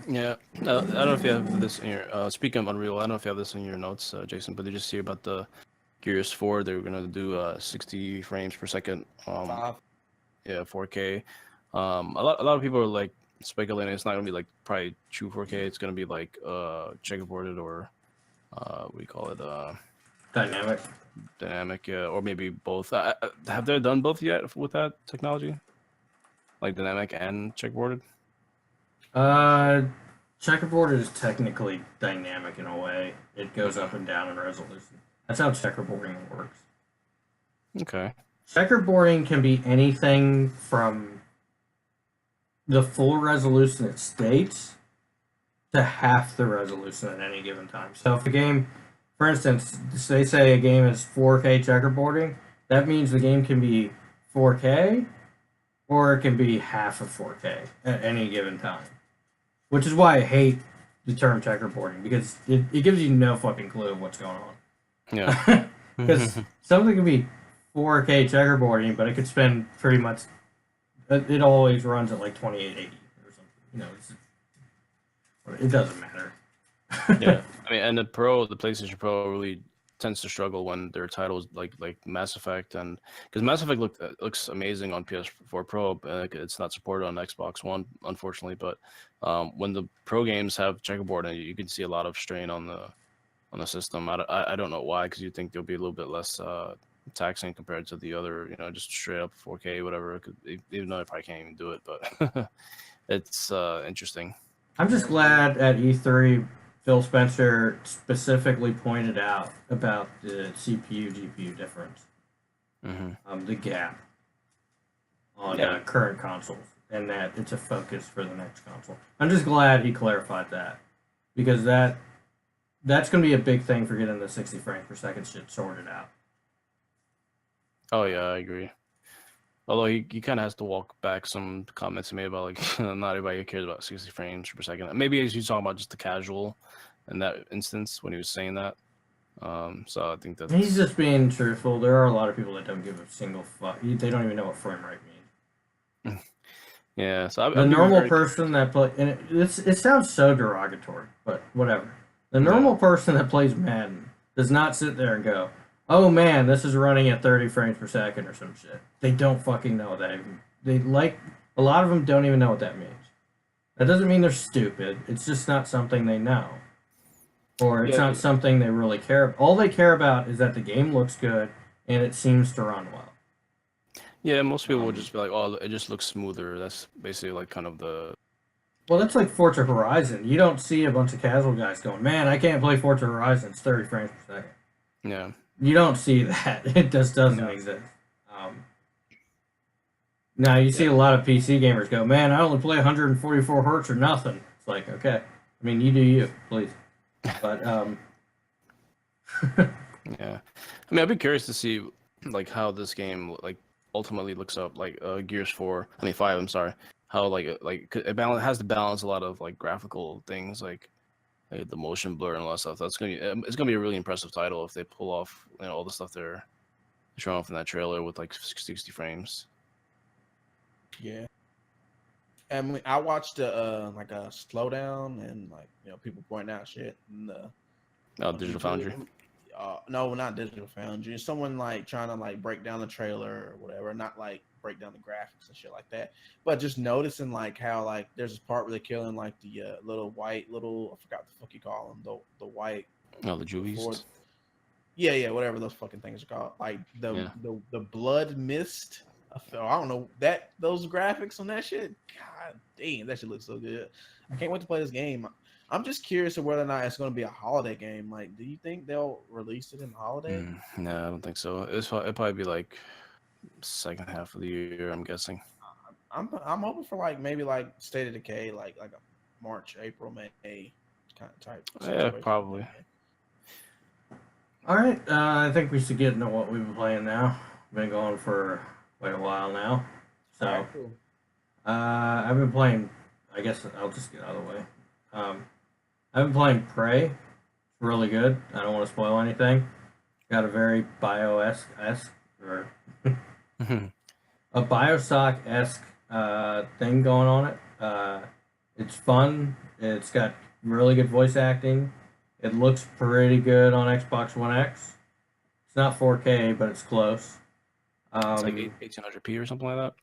Yeah, I don't know if you have this in your. Speaking of Unreal, I don't know if you have this in your notes, Jason. But did you see about the Gears 4, they were gonna do 60 frames per second. Yeah, 4K. A lot of people are like speculating it's not gonna be like probably true 4K. It's gonna be like checkerboarded or what do you call it? Dynamic. Dynamic, yeah, or maybe both. Have they done both yet with that technology? Like dynamic and checkerboarded? Checkerboard is technically dynamic in a way. It goes up and down in resolution. That's how checkerboarding works. Okay. Checkerboarding can be anything from the full resolution it states to half the resolution at any given time. So if a game, for instance, they say a game is 4K checkerboarding, that means the game can be 4K or it can be half of 4K at any given time. Which is why I hate the term checkerboarding, because it gives you no fucking clue of what's going on. Yeah. Because something can be 4K checkerboarding, but it could spend pretty much. It always runs at like 2880 or something. You know, it doesn't matter. Yeah, I mean, and the PlayStation Pro really tends to struggle when their titles like Mass Effect, and because Mass Effect looks amazing on PS4 Pro, it's not supported on Xbox One, unfortunately. But when the Pro games have checkerboard, and you can see a lot of strain on the system. I don't know why, because you think they'll be a little bit less taxing compared to the other, just straight up 4K, whatever. Even though I probably can't even do it, but it's interesting. I'm just glad at E3 Phil Spencer specifically pointed out about the CPU GPU difference, the gap on current consoles, and that it's a focus for the next console. I'm just glad he clarified that, because that's going to be a big thing for getting the 60 frames per second shit sorted out. Oh yeah, I agree. Although he kind of has to walk back some comments he made about like not everybody cares about 60 frames per second. Maybe he's talking about just the casual in that instance when he was saying that. So I think that he's just being truthful. There are a lot of people that don't give a single fuck. They don't even know what frame rate means. Yeah, so the normal person that play, and it sounds so derogatory, but whatever. The normal person that plays Madden does not sit there and go, "Oh man, this is running at 30 frames per second" or some shit. They don't fucking know that. A lot of them don't even know what that means. That doesn't mean they're stupid. It's just not something they know. Or it's not something they really care about. All they care about is that the game looks good and it seems to run well. Yeah, most people would just be like, "Oh, it just looks smoother." That's basically like kind of the. Well, that's like Forza Horizon. You don't see a bunch of casual guys going, "Man, I can't play Forza Horizon. It's 30 frames per second." Yeah. You don't see that. It just doesn't exist. Now, you see a lot of PC gamers go, "Man, I only play 144 hertz or nothing." It's like, okay. I mean, you do you, please. But, yeah. I mean, I'd be curious to see, like, how this game, like, ultimately looks up, like, Gears 5, I'm sorry. How, like it has to balance a lot of, like, graphical things, like the motion blur and all that stuff. It's gonna be a really impressive title if they pull off, all the stuff they're showing off in that trailer with, like, 60 frames. Yeah. And I watched like a slowdown and like people pointing out shit and Digital Foundry. No, not Digital Foundry. Someone like trying to like break down the trailer or whatever, not like break down the graphics and shit like that, but just noticing like how like there's this part where they're killing like the I forgot the fuck you call them, the white. Oh, the Juvies. Yeah, whatever those fucking things are called, like the blood mist. I don't know those graphics on that shit. God damn, that shit looks so good. I can't wait to play this game. I'm just curious of whether or not it's going to be a holiday game. Like, do you think they'll release it in the holiday? No, I don't think so. It'll probably be like second half of the year, I'm guessing. I'm hoping for like maybe like State of Decay, like a March, April, May kind of type. Yeah, probably. All right, I think we should get into what we've been playing now. Been going for quite a while now, so right, cool. I've been playing. I guess I'll just get out of the way. I've been playing Prey. It's really good. I don't want to spoil anything. Got a very Bioshock-esque or a Bioshock-esque thing going on it. It's fun. It's got really good voice acting. It looks pretty good on Xbox One X. It's not 4K, but it's close. It's like 1800p or something like that.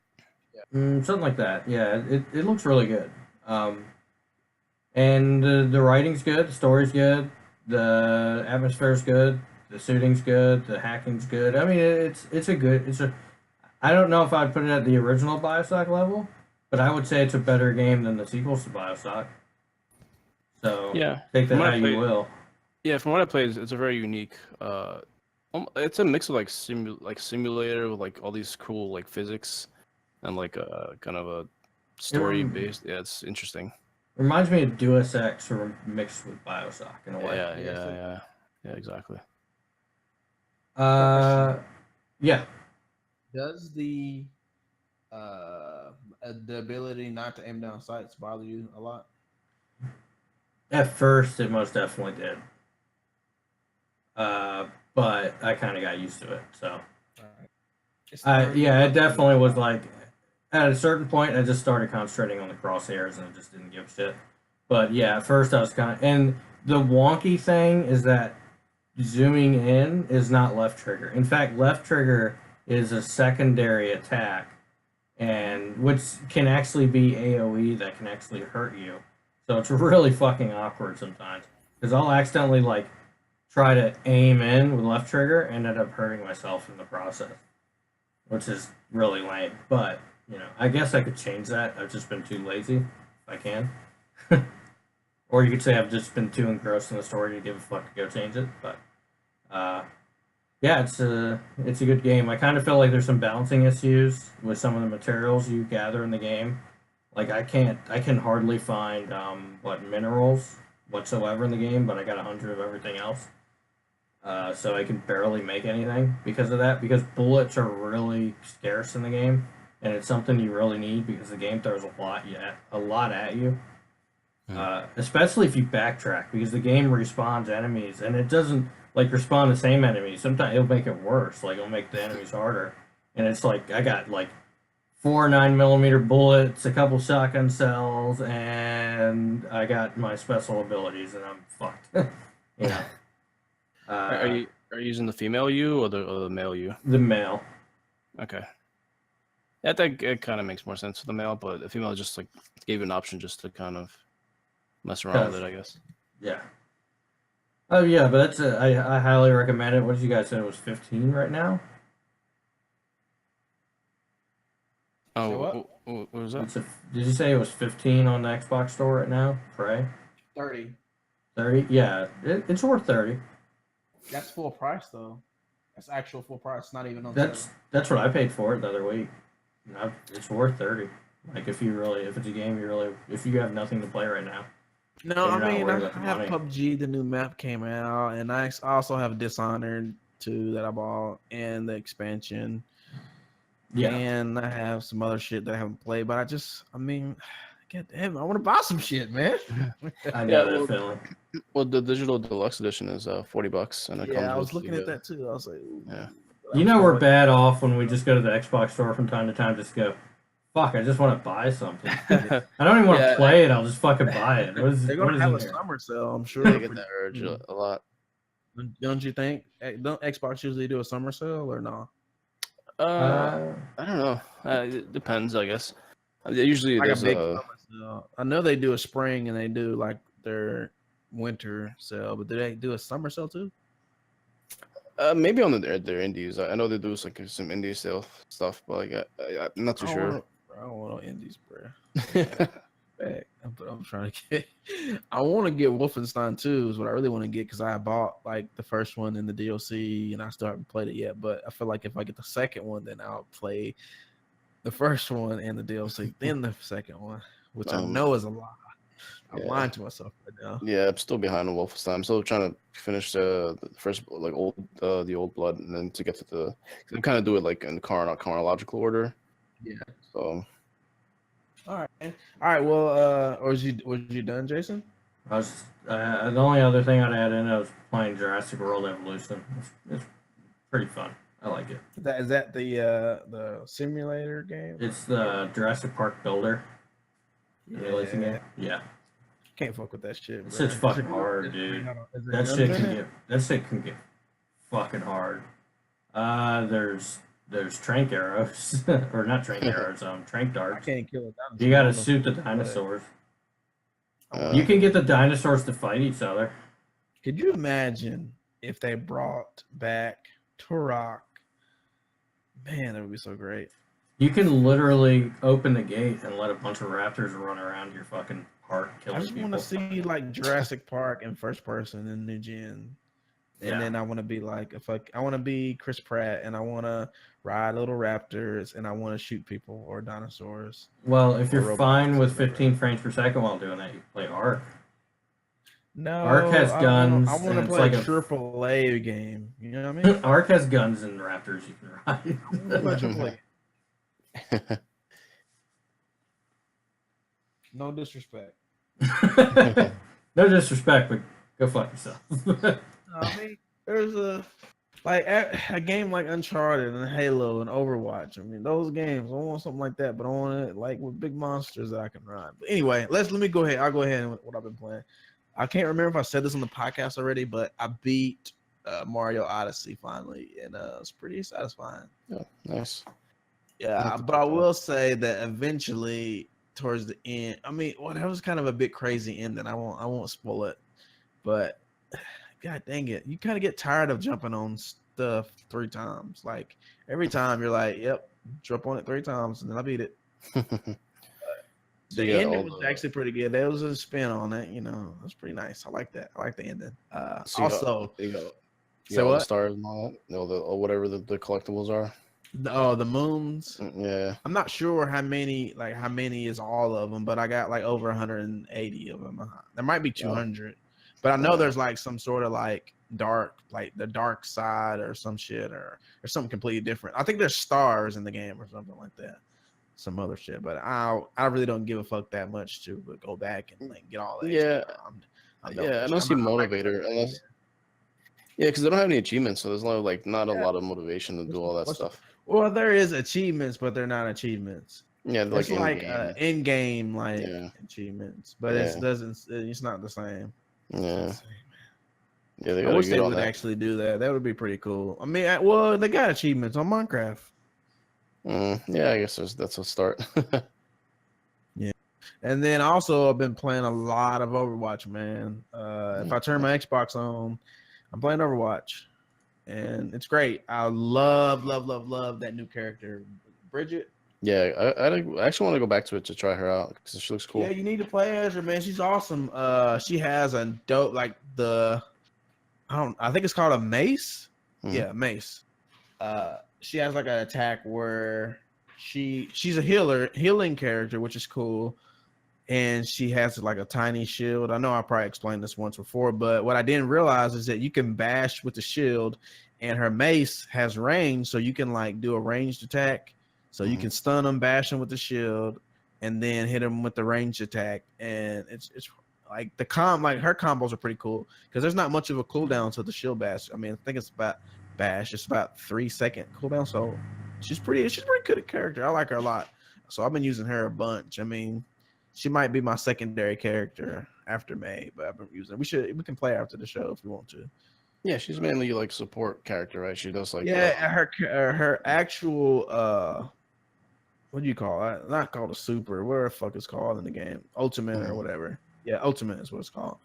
Something like that. Yeah, it looks really good. And the writing's good, the story's good, the atmosphere's good, the shooting's good, the hacking's good. I mean, it's a good. It's a. I don't know if I'd put it at the original Bioshock level, but I would say it's a better game than the sequels to Bioshock. So Yeah, take that from what how I you played, will. yeah, from what I played, it's a very unique. It's a mix of like simulator with like all these cool like physics and like a kind of a story based. Yeah, it's interesting. Reminds me of Deus Ex mixed with Bioshock in a way. Yeah, exactly. Yeah. Does the ability not to aim down sights bother you a lot? At first, it most definitely did. But I kind of got used to it. So, yeah, it definitely was like at a certain point, I just started concentrating on the crosshairs and I just didn't give a shit. But yeah, at first I was kind of, and the wonky thing is that zooming in is not left trigger. In fact, left trigger is a secondary attack, and which can actually be AOE that can actually hurt you. So it's really fucking awkward sometimes because I'll accidentally like try to aim in with left trigger and end up hurting myself in the process, which is really lame. But you know, I guess I could change that. I've just been too lazy. If I can. Or you could say I've just been too engrossed in the story to give a fuck to go change it. But yeah, it's a good game. I kind of feel like there's some balancing issues with some of the materials you gather in the game. Like I can hardly find minerals whatsoever in the game, but I got 100 of everything else. So I can barely make anything because of that. Because bullets are really scarce in the game, and it's something you really need because the game throws a lot at you. Especially if you backtrack, because the game respawns enemies, and it doesn't like respawn the same enemies. Sometimes it'll make it worse. Like it'll make the enemies harder, and it's like I got like 4 9mm bullets, a couple shotgun cells, and I got my special abilities, and I'm fucked. You know. Are you using the female you or the male you? The male. Okay. Yeah, I think it kind of makes more sense for the male, but the female just like gave you an option just to kind of mess around with it, I guess. Yeah. Oh yeah, but I highly recommend it. What did you guys say? It was 15 right now. Oh, what was that? Did you say it was 15 on the Xbox store right now? Prey? 30. 30? Yeah, it's worth 30. That's full price though. That's actual full price, not even on That's what I paid for it the other week. It's worth 30. Like if it's a game if you have nothing to play right now. No, I mean I have PUBG. The new map came out, and I also have Dishonored 2 that I bought, and the expansion. Yeah, and I have some other shit that I haven't played, but I mean, God damn, I want to buy some shit, man. I know that feeling. Well, the digital deluxe edition is $40, and it comes. I was looking at that too. I was like, ooh, yeah. You know we're bad off when we just go to the Xbox store from time to time. Just go, fuck! I just want to buy something. I don't even want to play it. I'll just fucking buy it. They're gonna have a summer sale, I'm sure. I get that urge a lot. Don't you think? Don't Xbox usually do a summer sale or no? I don't know. It depends, I guess. Usually like a big summer sale. I know they do a spring and they do like their winter sale, but do they do a summer sale too? Maybe on their indies. I know they do like some indie sale stuff, but like I'm not too sure. I don't want no indies, bro. I'm trying to get. I want to get Wolfenstein 2 is what I really want to get because I bought like the first one in the DLC and I still haven't played it yet. But I feel like if I get the second one, then I'll play the first one and the DLC, then the second one, which I know is a lie. I'm lying to myself right now. Yeah, I'm still behind on Wolfenstein. I'm still trying to finish the first like the old blood, and then to get to the. I'm kind of do it like in chronological order. Yeah. So. All right. Well, was you done, Jason? I was. The only other thing I'd add in, I was playing Jurassic World Evolution. It's pretty fun. I like it. Is that the simulator game? It's the Jurassic Park Builder. Yeah. Yeah. Can't fuck with that shit. That shit's fucking hard, dude. That shit can get fucking hard. There's trank arrows, or not trank arrows, trank I darts. can't kill a dinosaur. You gotta shoot the dinosaurs. Uh, You can get the dinosaurs to fight each other. Could you imagine if they brought back Turok? Man, that would be so great. You can literally open the gate and let a bunch of raptors run around your fucking park killing I just people. want to see like Jurassic Park in first person in new gen. And then I want to be like, I want to be Chris Pratt, and I want to ride little raptors, and I want to shoot people or dinosaurs. Well, if you're fine with whatever. 15 frames per second while doing that, you can play Ark. No, Ark has guns. I want to and play it's a like triple A game. You know what I mean? Ark has guns and raptors you can ride. What triple A? No disrespect. No disrespect, but go fuck yourself. I mean, there's a game like Uncharted and Halo and Overwatch. I mean, those games. I want something like that, but I want it like with big monsters that I can ride. But anyway, let me go ahead. I'll go ahead and what I've been playing. I can't remember if I said this on the podcast already, but I beat Mario Odyssey finally, and it's pretty satisfying. Oh, nice. Yeah, but I will say that eventually, towards the end, I mean, well, that was kind of a bit crazy ending. I won't spoil it, but God dang it, you kind of get tired of jumping on stuff 3 times. Like every time you're like, "Yep, jump on it 3 times," and then I beat it. The ending was actually pretty good. There was a spin on it, you know. It was pretty nice. I like that. I like the ending. Also, you got so all what? the stars and all that, or whatever the collectibles are. The moons. Yeah, I'm not sure how many is all of them, but I got like over 180 of them. There might be 200, but I know there's like some sort of like dark, like the dark side or some shit or something completely different. I think there's stars in the game or something like that. Some other shit, but I really don't give a fuck that much to go back and like get all that. Yeah, I'm I don't see motivator unless. Yeah, because they don't have any achievements, so there's not a lot of motivation to do all that stuff. Well, there is achievements, but they're not achievements. Yeah, it's like in-game achievements, but it's not the same. Yeah. Yeah, I wish they would actually do that. That would be pretty cool. I mean, they got achievements on Minecraft. Yeah, I guess that's a start. Yeah, and then also I've been playing a lot of Overwatch, man. If I turn my Xbox on, I'm playing Overwatch, and it's great. I love that new character, Bridget. Yeah, I actually want to go back to it to try her out because she looks cool. Yeah, you need to play as her, man. She's awesome. She has a dope I think it's called a mace. Mm-hmm. Yeah, mace. She has like an attack where she's a healing character, which is cool. And she has like a tiny shield. I know I probably explained this once before, but what I didn't realize is that you can bash with the shield, and her mace has range, so you can like do a ranged attack. So you can stun them, bash them with the shield, and then hit them with the ranged attack. And it's like her combos are pretty cool because there's not much of a cooldown to the shield bash. I mean, I think it's about bash. It's about 3-second cooldown. So she's pretty good at character. I like her a lot. So I've been using her a bunch. I mean, she might be my secondary character after May, but I've been using her. We can play after the show if you want to. Yeah, she's mainly like support character, right? She does like her actual what do you call it? Not called a super. Whatever the fuck it's called in the game, ultimate or whatever. Yeah, ultimate is what it's called.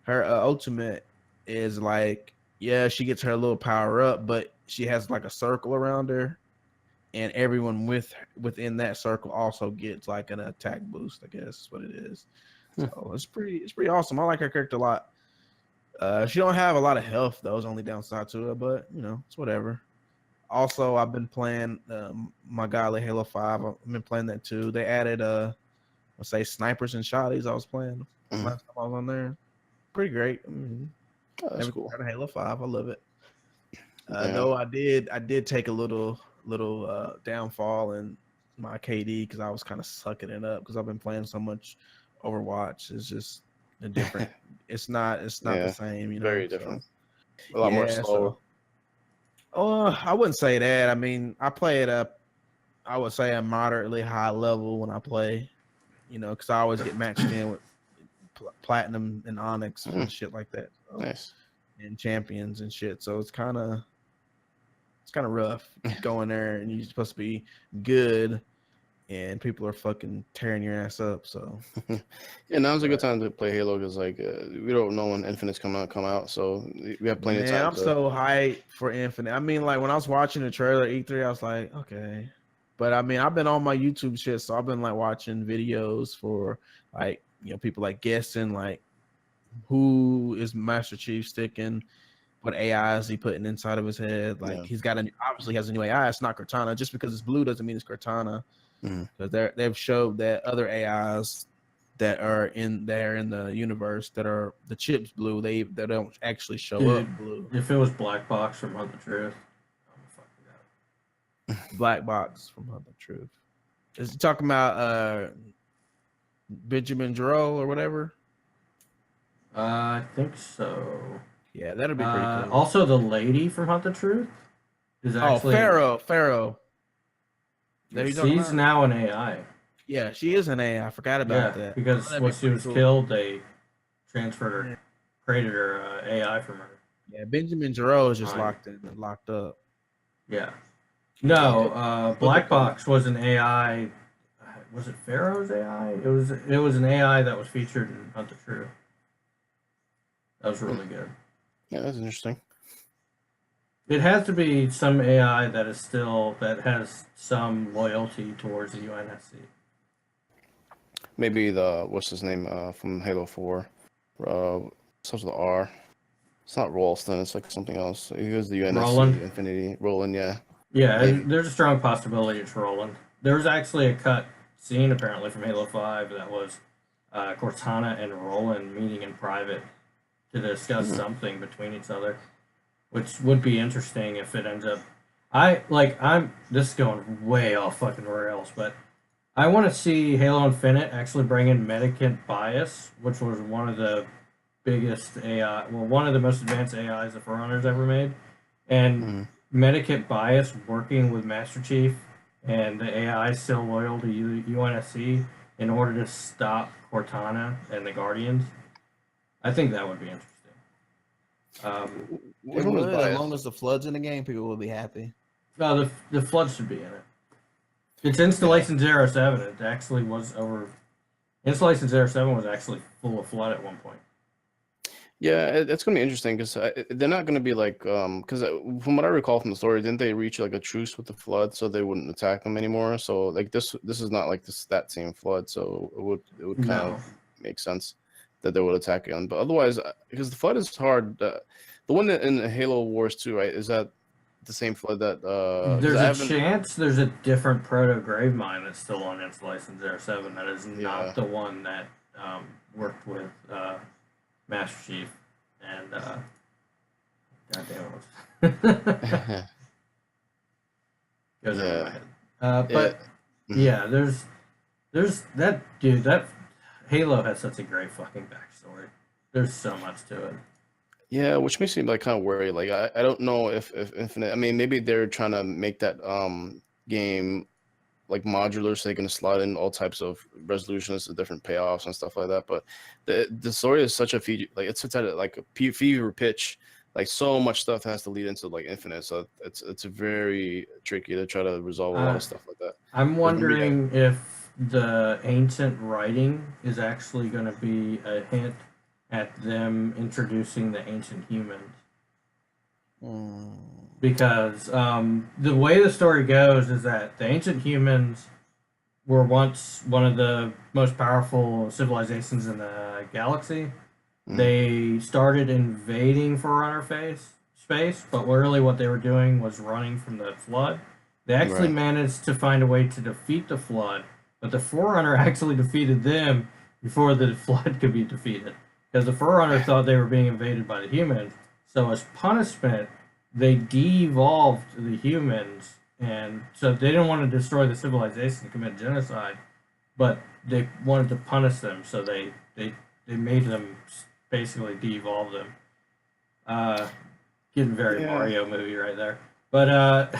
Her ultimate is like, yeah, she gets her little power up, but she has like a circle around her, and everyone within that circle also gets like an attack boost. I guess is what it is. So it's pretty awesome. I like her character a lot. She don't have a lot of health though. It's only downside to her, but you know, it's whatever. Also, I've been playing my godly Halo 5. I've been playing that too. They added let's say snipers and shotties. I was playing last time I was on there. Pretty great. I mean, that's cool. Halo 5. I love it. Though I did take a little downfall in my KD because I was kind of sucking it up because I've been playing so much Overwatch. It's just a different. it's not the same. You know, very different. A lot more slower. I wouldn't say that. I mean, I play it up. I would say a moderately high level when I play. You know, because I always get matched in with platinum and onyx and shit like that. So, nice. And champions and shit. So it's kind of It's kind of rough going there, and you're supposed to be good, and people are fucking tearing your ass up. So yeah, now's a good time to play Halo because like we don't know when Infinite's come out, so we have plenty of time. I'm so hyped for Infinite. I mean, like when I was watching the trailer E3, I was like, okay, but I mean, I've been on my YouTube shit, so I've been like watching videos for like people like guessing like who is Master Chief sticking. What AI is he putting inside of his head? Like he's got obviously has a new AI. It's not Cortana. Just because it's blue doesn't mean it's Cortana. Because they've showed that other AIs that are in the universe that are the chips blue, they don't actually show up blue. If it was Black Box from Hunt the Truth, Black Box from Hunt the Truth. Is he talking about Benjamin Jarreau or whatever? I think so. Yeah, that'll be pretty cool. Also, the lady from Hunt the Truth is actually Pharaoh. She's now an AI. Yeah, she is an AI. I forgot about that. Because when she was killed, they transferred her, created her AI from her. Yeah, Benjamin Jarreau is just locked up. Yeah. No, Black Box was an AI. Was it Pharaoh's AI? It was an AI that was featured in Hunt the Truth. That was really good. Yeah, that's interesting. It has to be some AI that has some loyalty towards the UNSC. Maybe what's his name from Halo 4? Starts with R. It's not Ralston. It's like something else. He was the UNSC Roland? Infinity. Roland, yeah. Yeah, there's a strong possibility it's Roland. There was actually a cut scene apparently from Halo 5 that was Cortana and Roland meeting in private to discuss something between each other, which would be interesting if it ends up. This is going way off fucking rails, but I want to see Halo Infinite actually bring in Medikit Bias, which was one of the biggest AI, one of the most advanced AIs the Forerunners ever made, and Medikit Bias working with Master Chief and the AI still loyal to UNSC in order to stop Cortana and the Guardians. I think that would be interesting. As long as the Flood's in the game, people will be happy. No, the Flood should be in it. It's Installation 07. It actually was over. Installation 07 was actually full of Flood at one point. Yeah, it's going to be interesting because they're not going to be like because from what I recall from the story, didn't they reach like a truce with the Flood so they wouldn't attack them anymore? So like this is not like that same Flood, so it would kind of make sense that they would attack again. But otherwise, because the Flood is hard. The one that in Halo Wars 2, right? Is that the same Flood that there's a chance there's a different proto grave mine that's still on Installation 07 that is not the one that worked with Master Chief and goddamn goes over my head. But there's that dude. That Halo has such a great fucking backstory. There's so much to it. Yeah, which makes me like kind of worried. Like I don't know if Infinite. I mean, maybe they're trying to make that game like modular, so they can slot in all types of resolutions to different payoffs and stuff like that. But the story is such a feature, like it's at like a fever pitch. Like so much stuff has to lead into like Infinite, so it's very tricky to try to resolve a lot of stuff like that. I'm wondering if the ancient writing is actually going to be a hint at them introducing the ancient humans. Because the way the story goes is that the ancient humans were once one of the most powerful civilizations in the galaxy. They started invading Forerunner space, but really what they were doing was running from the Flood. They actually managed to find a way to defeat the Flood, but the Forerunner actually defeated them before the Flood could be defeated. Because the Forerunner thought they were being invaded by the humans, so as punishment, they de-evolved the humans, and so they didn't want to destroy the civilization and commit genocide, but they wanted to punish them, so they made them basically de-evolve them. Getting very Mario movie right there, but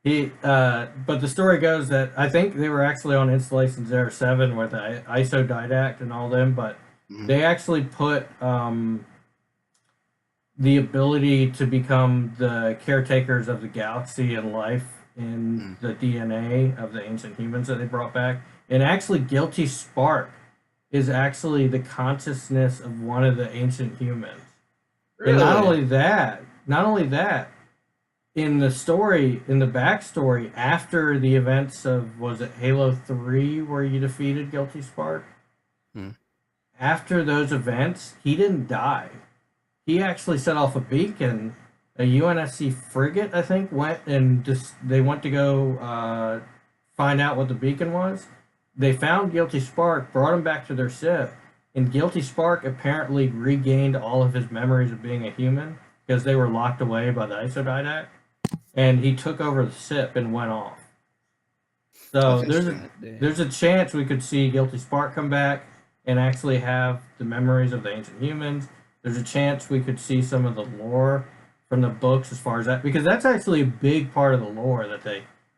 but the story goes that I think they were actually on Installation 07 with the ISO Didact and all them, but they actually put the ability to become the caretakers of the galaxy and life in the DNA of the ancient humans that they brought back. And actually, Guilty Spark is actually the consciousness of one of the ancient humans. Really? And not only that, in the story, in the backstory, after the events of, was it Halo 3 where you defeated Guilty Spark? Hmm. After those events, he didn't die. He actually set off a beacon. A UNSC frigate, I think, went and they went to go find out what the beacon was. They found Guilty Spark, brought him back to their ship, and Guilty Spark apparently regained all of his memories of being a human because they were locked away by the isodidact, and he took over the ship and went off. So there's a chance we could see Guilty Spark come back and actually have the memories of the ancient humans. There's a chance we could see some of the lore from the books as far as that, because that's actually a big part of the lore that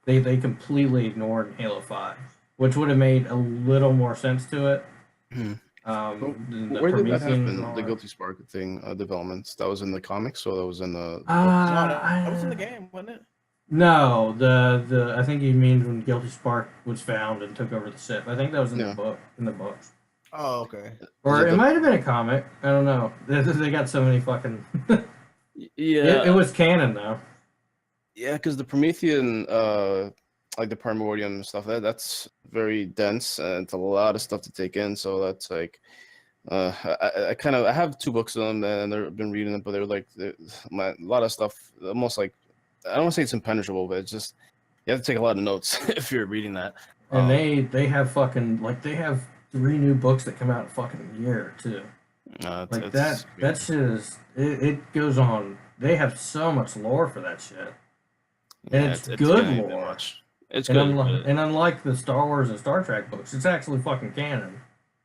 they completely ignored in Halo 5, which would have made a little more sense to it. Where did that happen? The Guilty Spark thing, developments. That was in the comics, or that was in the? That was in the game, wasn't it? No, the I think you mean when Guilty Spark was found and took over the ship. I think that was in the book, in the books. Oh, okay. Or it might have been a comic. I don't know. They got so many fucking. Yeah, it was canon though. Yeah, because the Promethean, like the Primordium stuff, that's very dense and it's a lot of stuff to take in. So that's like, I have 2 books of them and I've been reading them, but they're like a lot of stuff. Almost like, I don't want to say it's impenetrable, but it's just you have to take a lot of notes if you're reading that. And they have fucking they have 3 new books that come out in a fucking year too. That shit is it goes on. They have so much lore for that shit, and it's good lore. It's good, and unlike the Star Wars and Star Trek books, it's actually fucking canon.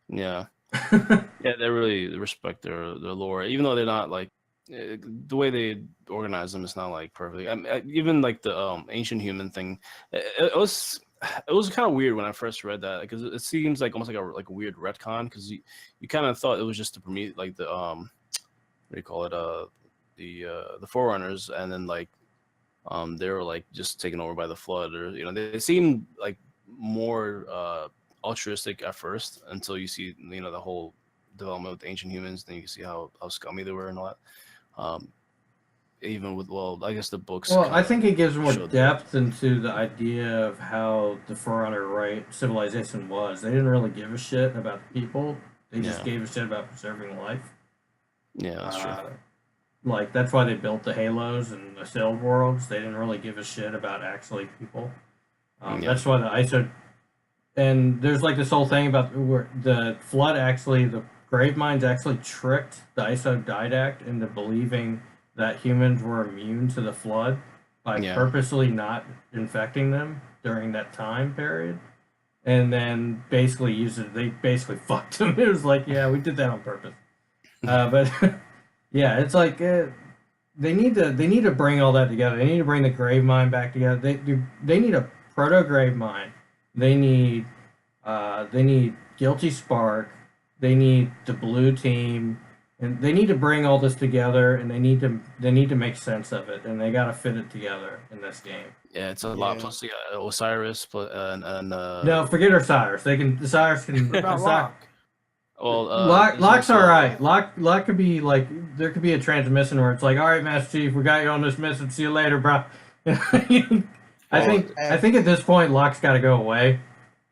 Yeah, yeah, they really respect their lore, even though they're not like the way they organize them is not like perfect. I mean, even like the ancient human thing, it was kind of weird when I first read that, because it seems like almost like a weird retcon, because you kind of thought it was just to permit like the what do you call it, the Forerunners, and then like they were like just taken over by the Flood, or they seemed like more altruistic at first until you see the whole development with the ancient humans. Then you can see how scummy they were and all that. Even with, I guess the books. Well, I think it gives more depth into the idea of how the Forerunner civilization was. They didn't really give a shit about the people. They just gave a shit about preserving life. Yeah, that's true. Like, that's why they built the Halos and the Sailed Worlds. They didn't really give a shit about actually people. That's why the ISO... And there's like this whole thing about where the Flood actually... The Gravemind actually tricked the isodidact into believing that humans were immune to the Flood by purposely not infecting them during that time period. And then basically they basically fucked them. It was like, yeah, we did that on purpose. But... Yeah, it's like they need to bring all that together. They need to bring the Gravemind back together. They need a proto Gravemind. They need Guilty Spark. They need the Blue Team, and they need to bring all this together. And they need to make sense of it, and they got to fit it together in this game. Yeah, it's a lot. Plus, you got Osiris, and no, forget Osiris. Osiris can. What about Locke? Well, Locke's all right. Locke could be like, there could be a transmission where it's like, all right, Master Chief, we got you on this mission. See you later, bro. I think at this point, Locke's got to go away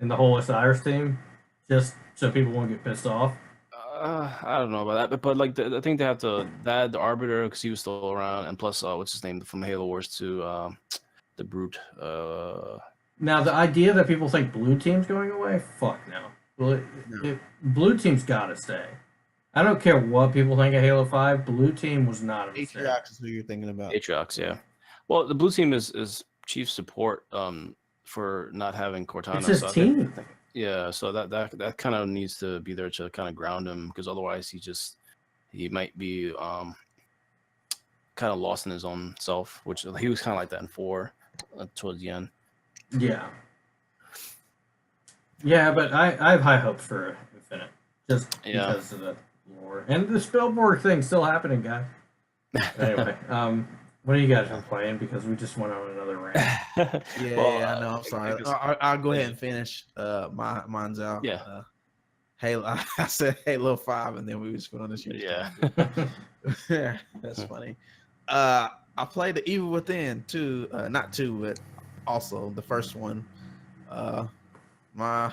in the whole Osiris team, just so people won't get pissed off. I don't know about that, but like I think they have to the Arbiter, because he was still around, and plus what's his name from Halo Wars 2, the Brute. Now the idea that people think Blue Team's going away, fuck no. Blue Team's got to stay. I don't care what people think of Halo 5. Blue Team was not a mistake. Atriox is who you're thinking about. Atriox, yeah. Well, the Blue Team is chief support for not having Cortana. It's his team. Yeah, so that kind of needs to be there to kind of ground him, because otherwise he might be kind of lost in his own self, which he was kind of like that in 4 towards the end. Yeah. Yeah, but I have high hopes for Infinite, just because of the lore. And the Spielberg thing's still happening, guys. Anyway, what are you guys been playing? Because we just went on another rant. Yeah, I know. I'm sorry. I'll go ahead and finish. Mine's out. Yeah. Halo. I said Halo 5, and then we just went on this huge Yeah. yeah, that's funny. I played the Evil Within too. Not two, but also the first one. My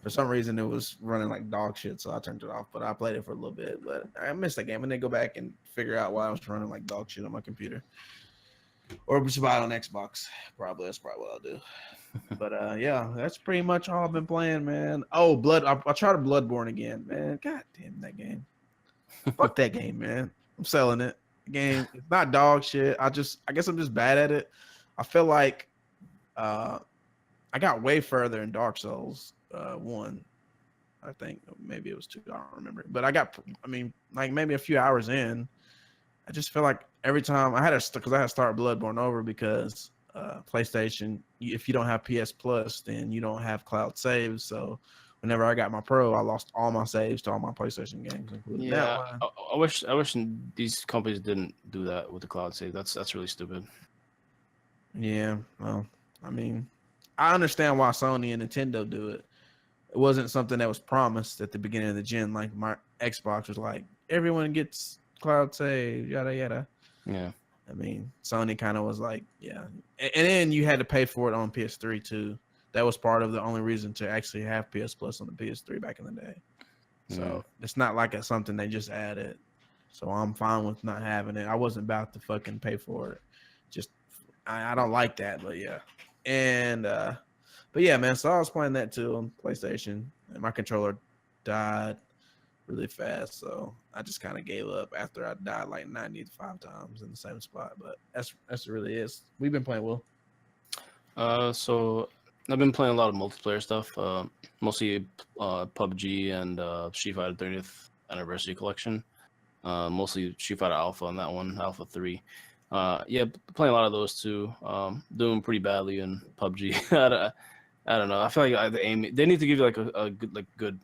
for some reason it was running like dog shit, so I turned it off. But I played it for a little bit, but I missed that game, and then go back and figure out why I was running like dog shit on my computer, or just buy it on Xbox. That's probably what I'll do. But yeah, that's pretty much all I've been playing, man. Oh, I tried Bloodborne again, man. God damn that game. Fuck that game, man. I'm selling it. The game, it's not dog shit. I guess I'm just bad at it. I feel like I got way further in Dark Souls 1. I think maybe it was 2. I don't remember. But like maybe a few hours in, I just feel like every time I had to start Bloodborne over because PlayStation, if you don't have PS Plus, then you don't have cloud saves. So whenever I got my Pro, I lost all my saves to all my PlayStation games, including that one. I wish these companies didn't do that with the cloud save. That's really stupid. Yeah, well, I mean, I understand why Sony and Nintendo do it. It wasn't something that was promised at the beginning of the gen. Like my Xbox was like, everyone gets cloud save, yada yada. Yeah. I mean, Sony kind of was like, yeah. And then you had to pay for it on PS3 too. That was part of the only reason to actually have PS Plus on the PS3 back in the day. So it's not like it's something they just added. So I'm fine with not having it. I wasn't about to fucking pay for it. Just I don't like that, but yeah. And but yeah, man. So I was playing that too on PlayStation, and my controller died really fast, so I just kind of gave up after I died like 95 times in the same spot. But that's really it. We've been playing well. So I've been playing a lot of multiplayer stuff. Mostly PUBG and Street Fighter 30th Anniversary Collection. Mostly Street Fighter Alpha on that one, Alpha 3. Yeah, playing a lot of those too. Doing pretty badly in PUBG. I don't know. I feel like they need to give you like a good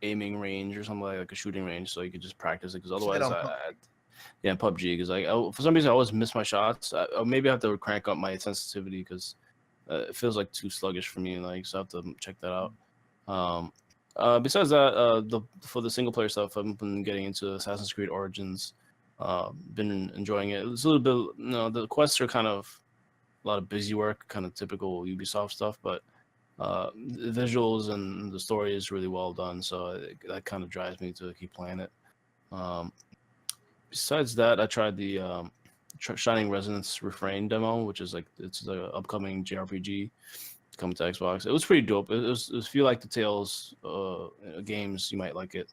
aiming range or something like a shooting range, so you could just practice it. Because otherwise, yeah, PUBG. Because for some reason I always miss my shots. Maybe I have to crank up my sensitivity because it feels like too sluggish for me. Like, so I have to check that out. Besides that, for the single player stuff, I've been getting into Assassin's Creed Origins. Been enjoying it. It's a little bit, the quests are kind of a lot of busy work, kind of typical Ubisoft stuff, but the visuals and the story is really well done, so that kind of drives me to keep playing it. Besides that, I tried the Shining Resonance Refrain demo, which is it's the upcoming JRPG coming to Xbox. It was pretty dope. If you like the Tales games, you might like it.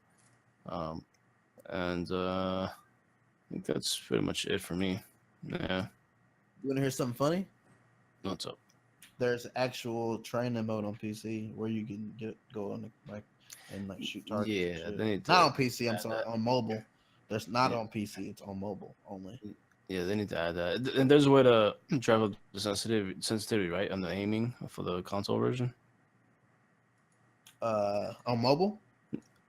And I think that's pretty much it for me. Yeah. You want to hear something funny? What's up? There's actual training mode on PC where you can go on and shoot targets. Yeah, they need to, not on PC. I'm sorry, on mobile. There's not on PC. It's on mobile only. Yeah, they need to add that. And there's a way to drive up the sensitivity, right, on the aiming for the console version. On mobile?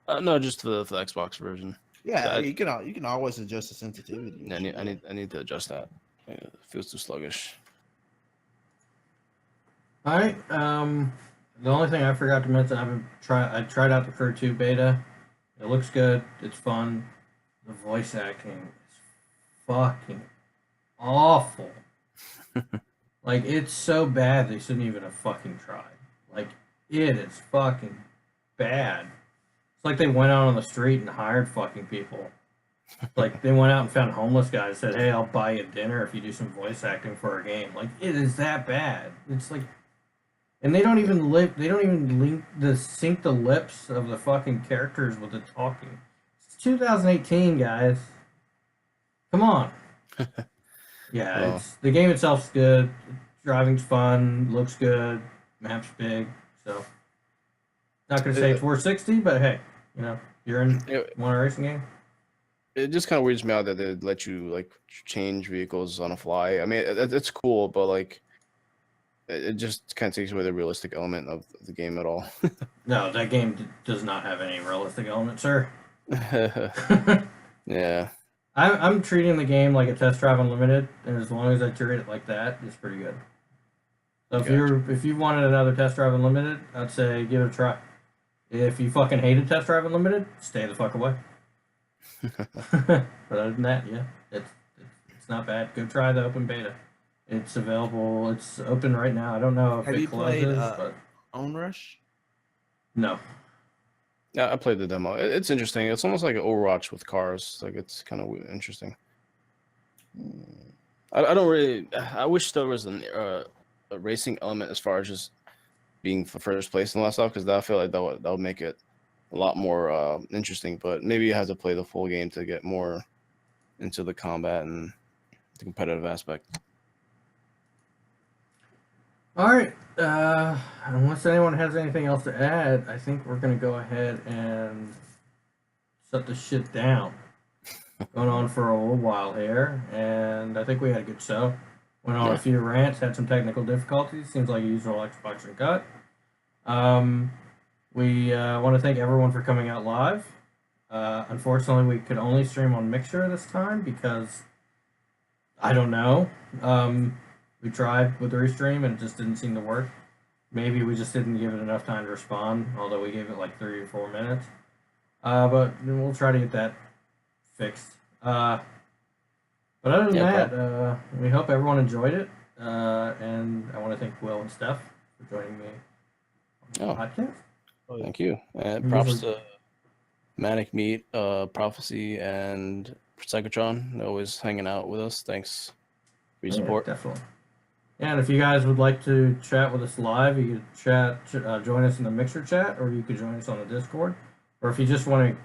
No, just for the Xbox version. Yeah, you can always adjust the sensitivity. Yeah, I need to adjust that. It feels too sluggish. All right. The only thing I forgot to mention, I tried out the Crew 2 beta. It looks good. It's fun. The voice acting is fucking awful. Like, it's so bad they shouldn't even have fucking tried. Like, it is fucking bad. It's like they went out on the street and hired fucking people. Like, they went out and found homeless guys and said, hey, I'll buy you dinner if you do some voice acting for a game. Like, it is that bad. It's like... And they don't even sync the lips of the fucking characters with the talking. It's 2018, guys. Come on. Yeah, the game itself's good. Driving's fun. Looks good. Map's big. So, not gonna say it's worth $60, but hey, you're in one racing game. It just kind of weirds me out that they let you change vehicles on a fly. I mean, it's cool, but it just kind of takes away the realistic element of the game at all. No, that game does not have any realistic element, sir. Yeah. I'm treating the game like a test drive unlimited, and as long as I treat it like that, it's pretty good. So if you wanted another test drive unlimited, I'd say give it a try. If you fucking hated test drive unlimited, stay the fuck away. But other than that, yeah, it's not bad. Go try the open beta. It's available. It's open right now. I don't know if Have it you closes, played but Onrush? no. Yeah, I played the demo. It's interesting. It's almost like an Overwatch with cars. Like it's kind of interesting. I don't really. I wish there was a racing element as far as just being for first place and all that stuff, because I feel like that would make it a lot more interesting. But maybe you have to play the full game to get more into the combat and the competitive aspect. All right. Unless anyone has anything else to add, I think we're gonna go ahead and shut this shit down. Going on for a little while here, and I think we had a good show. Went on a few rants, had some technical difficulties. Seems like a usual Xbox Uncut. We want to thank everyone for coming out live. Unfortunately, we could only stream on Mixer this time because I don't know. We tried with the restream and it just didn't seem to work. Maybe we just didn't give it enough time to respond, although we gave it like 3 or 4 minutes. But we'll try to get that fixed. But other than that, we hope everyone enjoyed it. And I want to thank Will and Steph for joining me on the podcast. Thank you. And props to Manic Meat, Prophecy, and Psychotron. They're always hanging out with us. Thanks for your support. Definitely. And if you guys would like to chat with us live, you could join us in the Mixer chat, or you could join us on the Discord. Or if you just want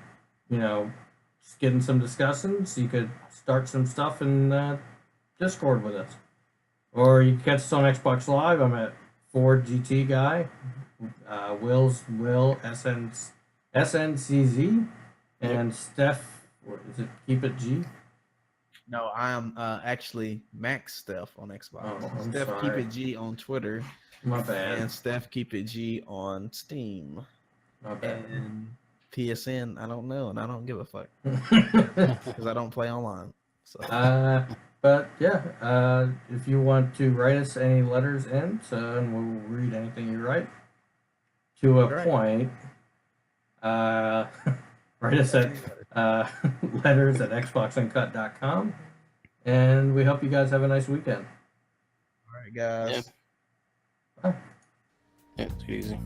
to, just get in some discussions, you could start some stuff in Discord with us. Or you can catch us on Xbox Live. I'm at Ford GT Guy. Will's Will SNCZ. And Steph, what is it? Keep It G? No, I am actually Max Steph on Xbox. Oh, I'm Steph sorry. Keep It G on Twitter. My bad. And Steph Keep It G on Steam. My bad. And PSN, I don't know, and I don't give a fuck because I don't play online. So. But yeah, if you want to write us any letters in, and we'll read anything you write to a point. Write us at letters at xboxuncut.com, and we hope you guys have a nice weekend. All right, guys. Yeah. Bye. Yeah, take it easy.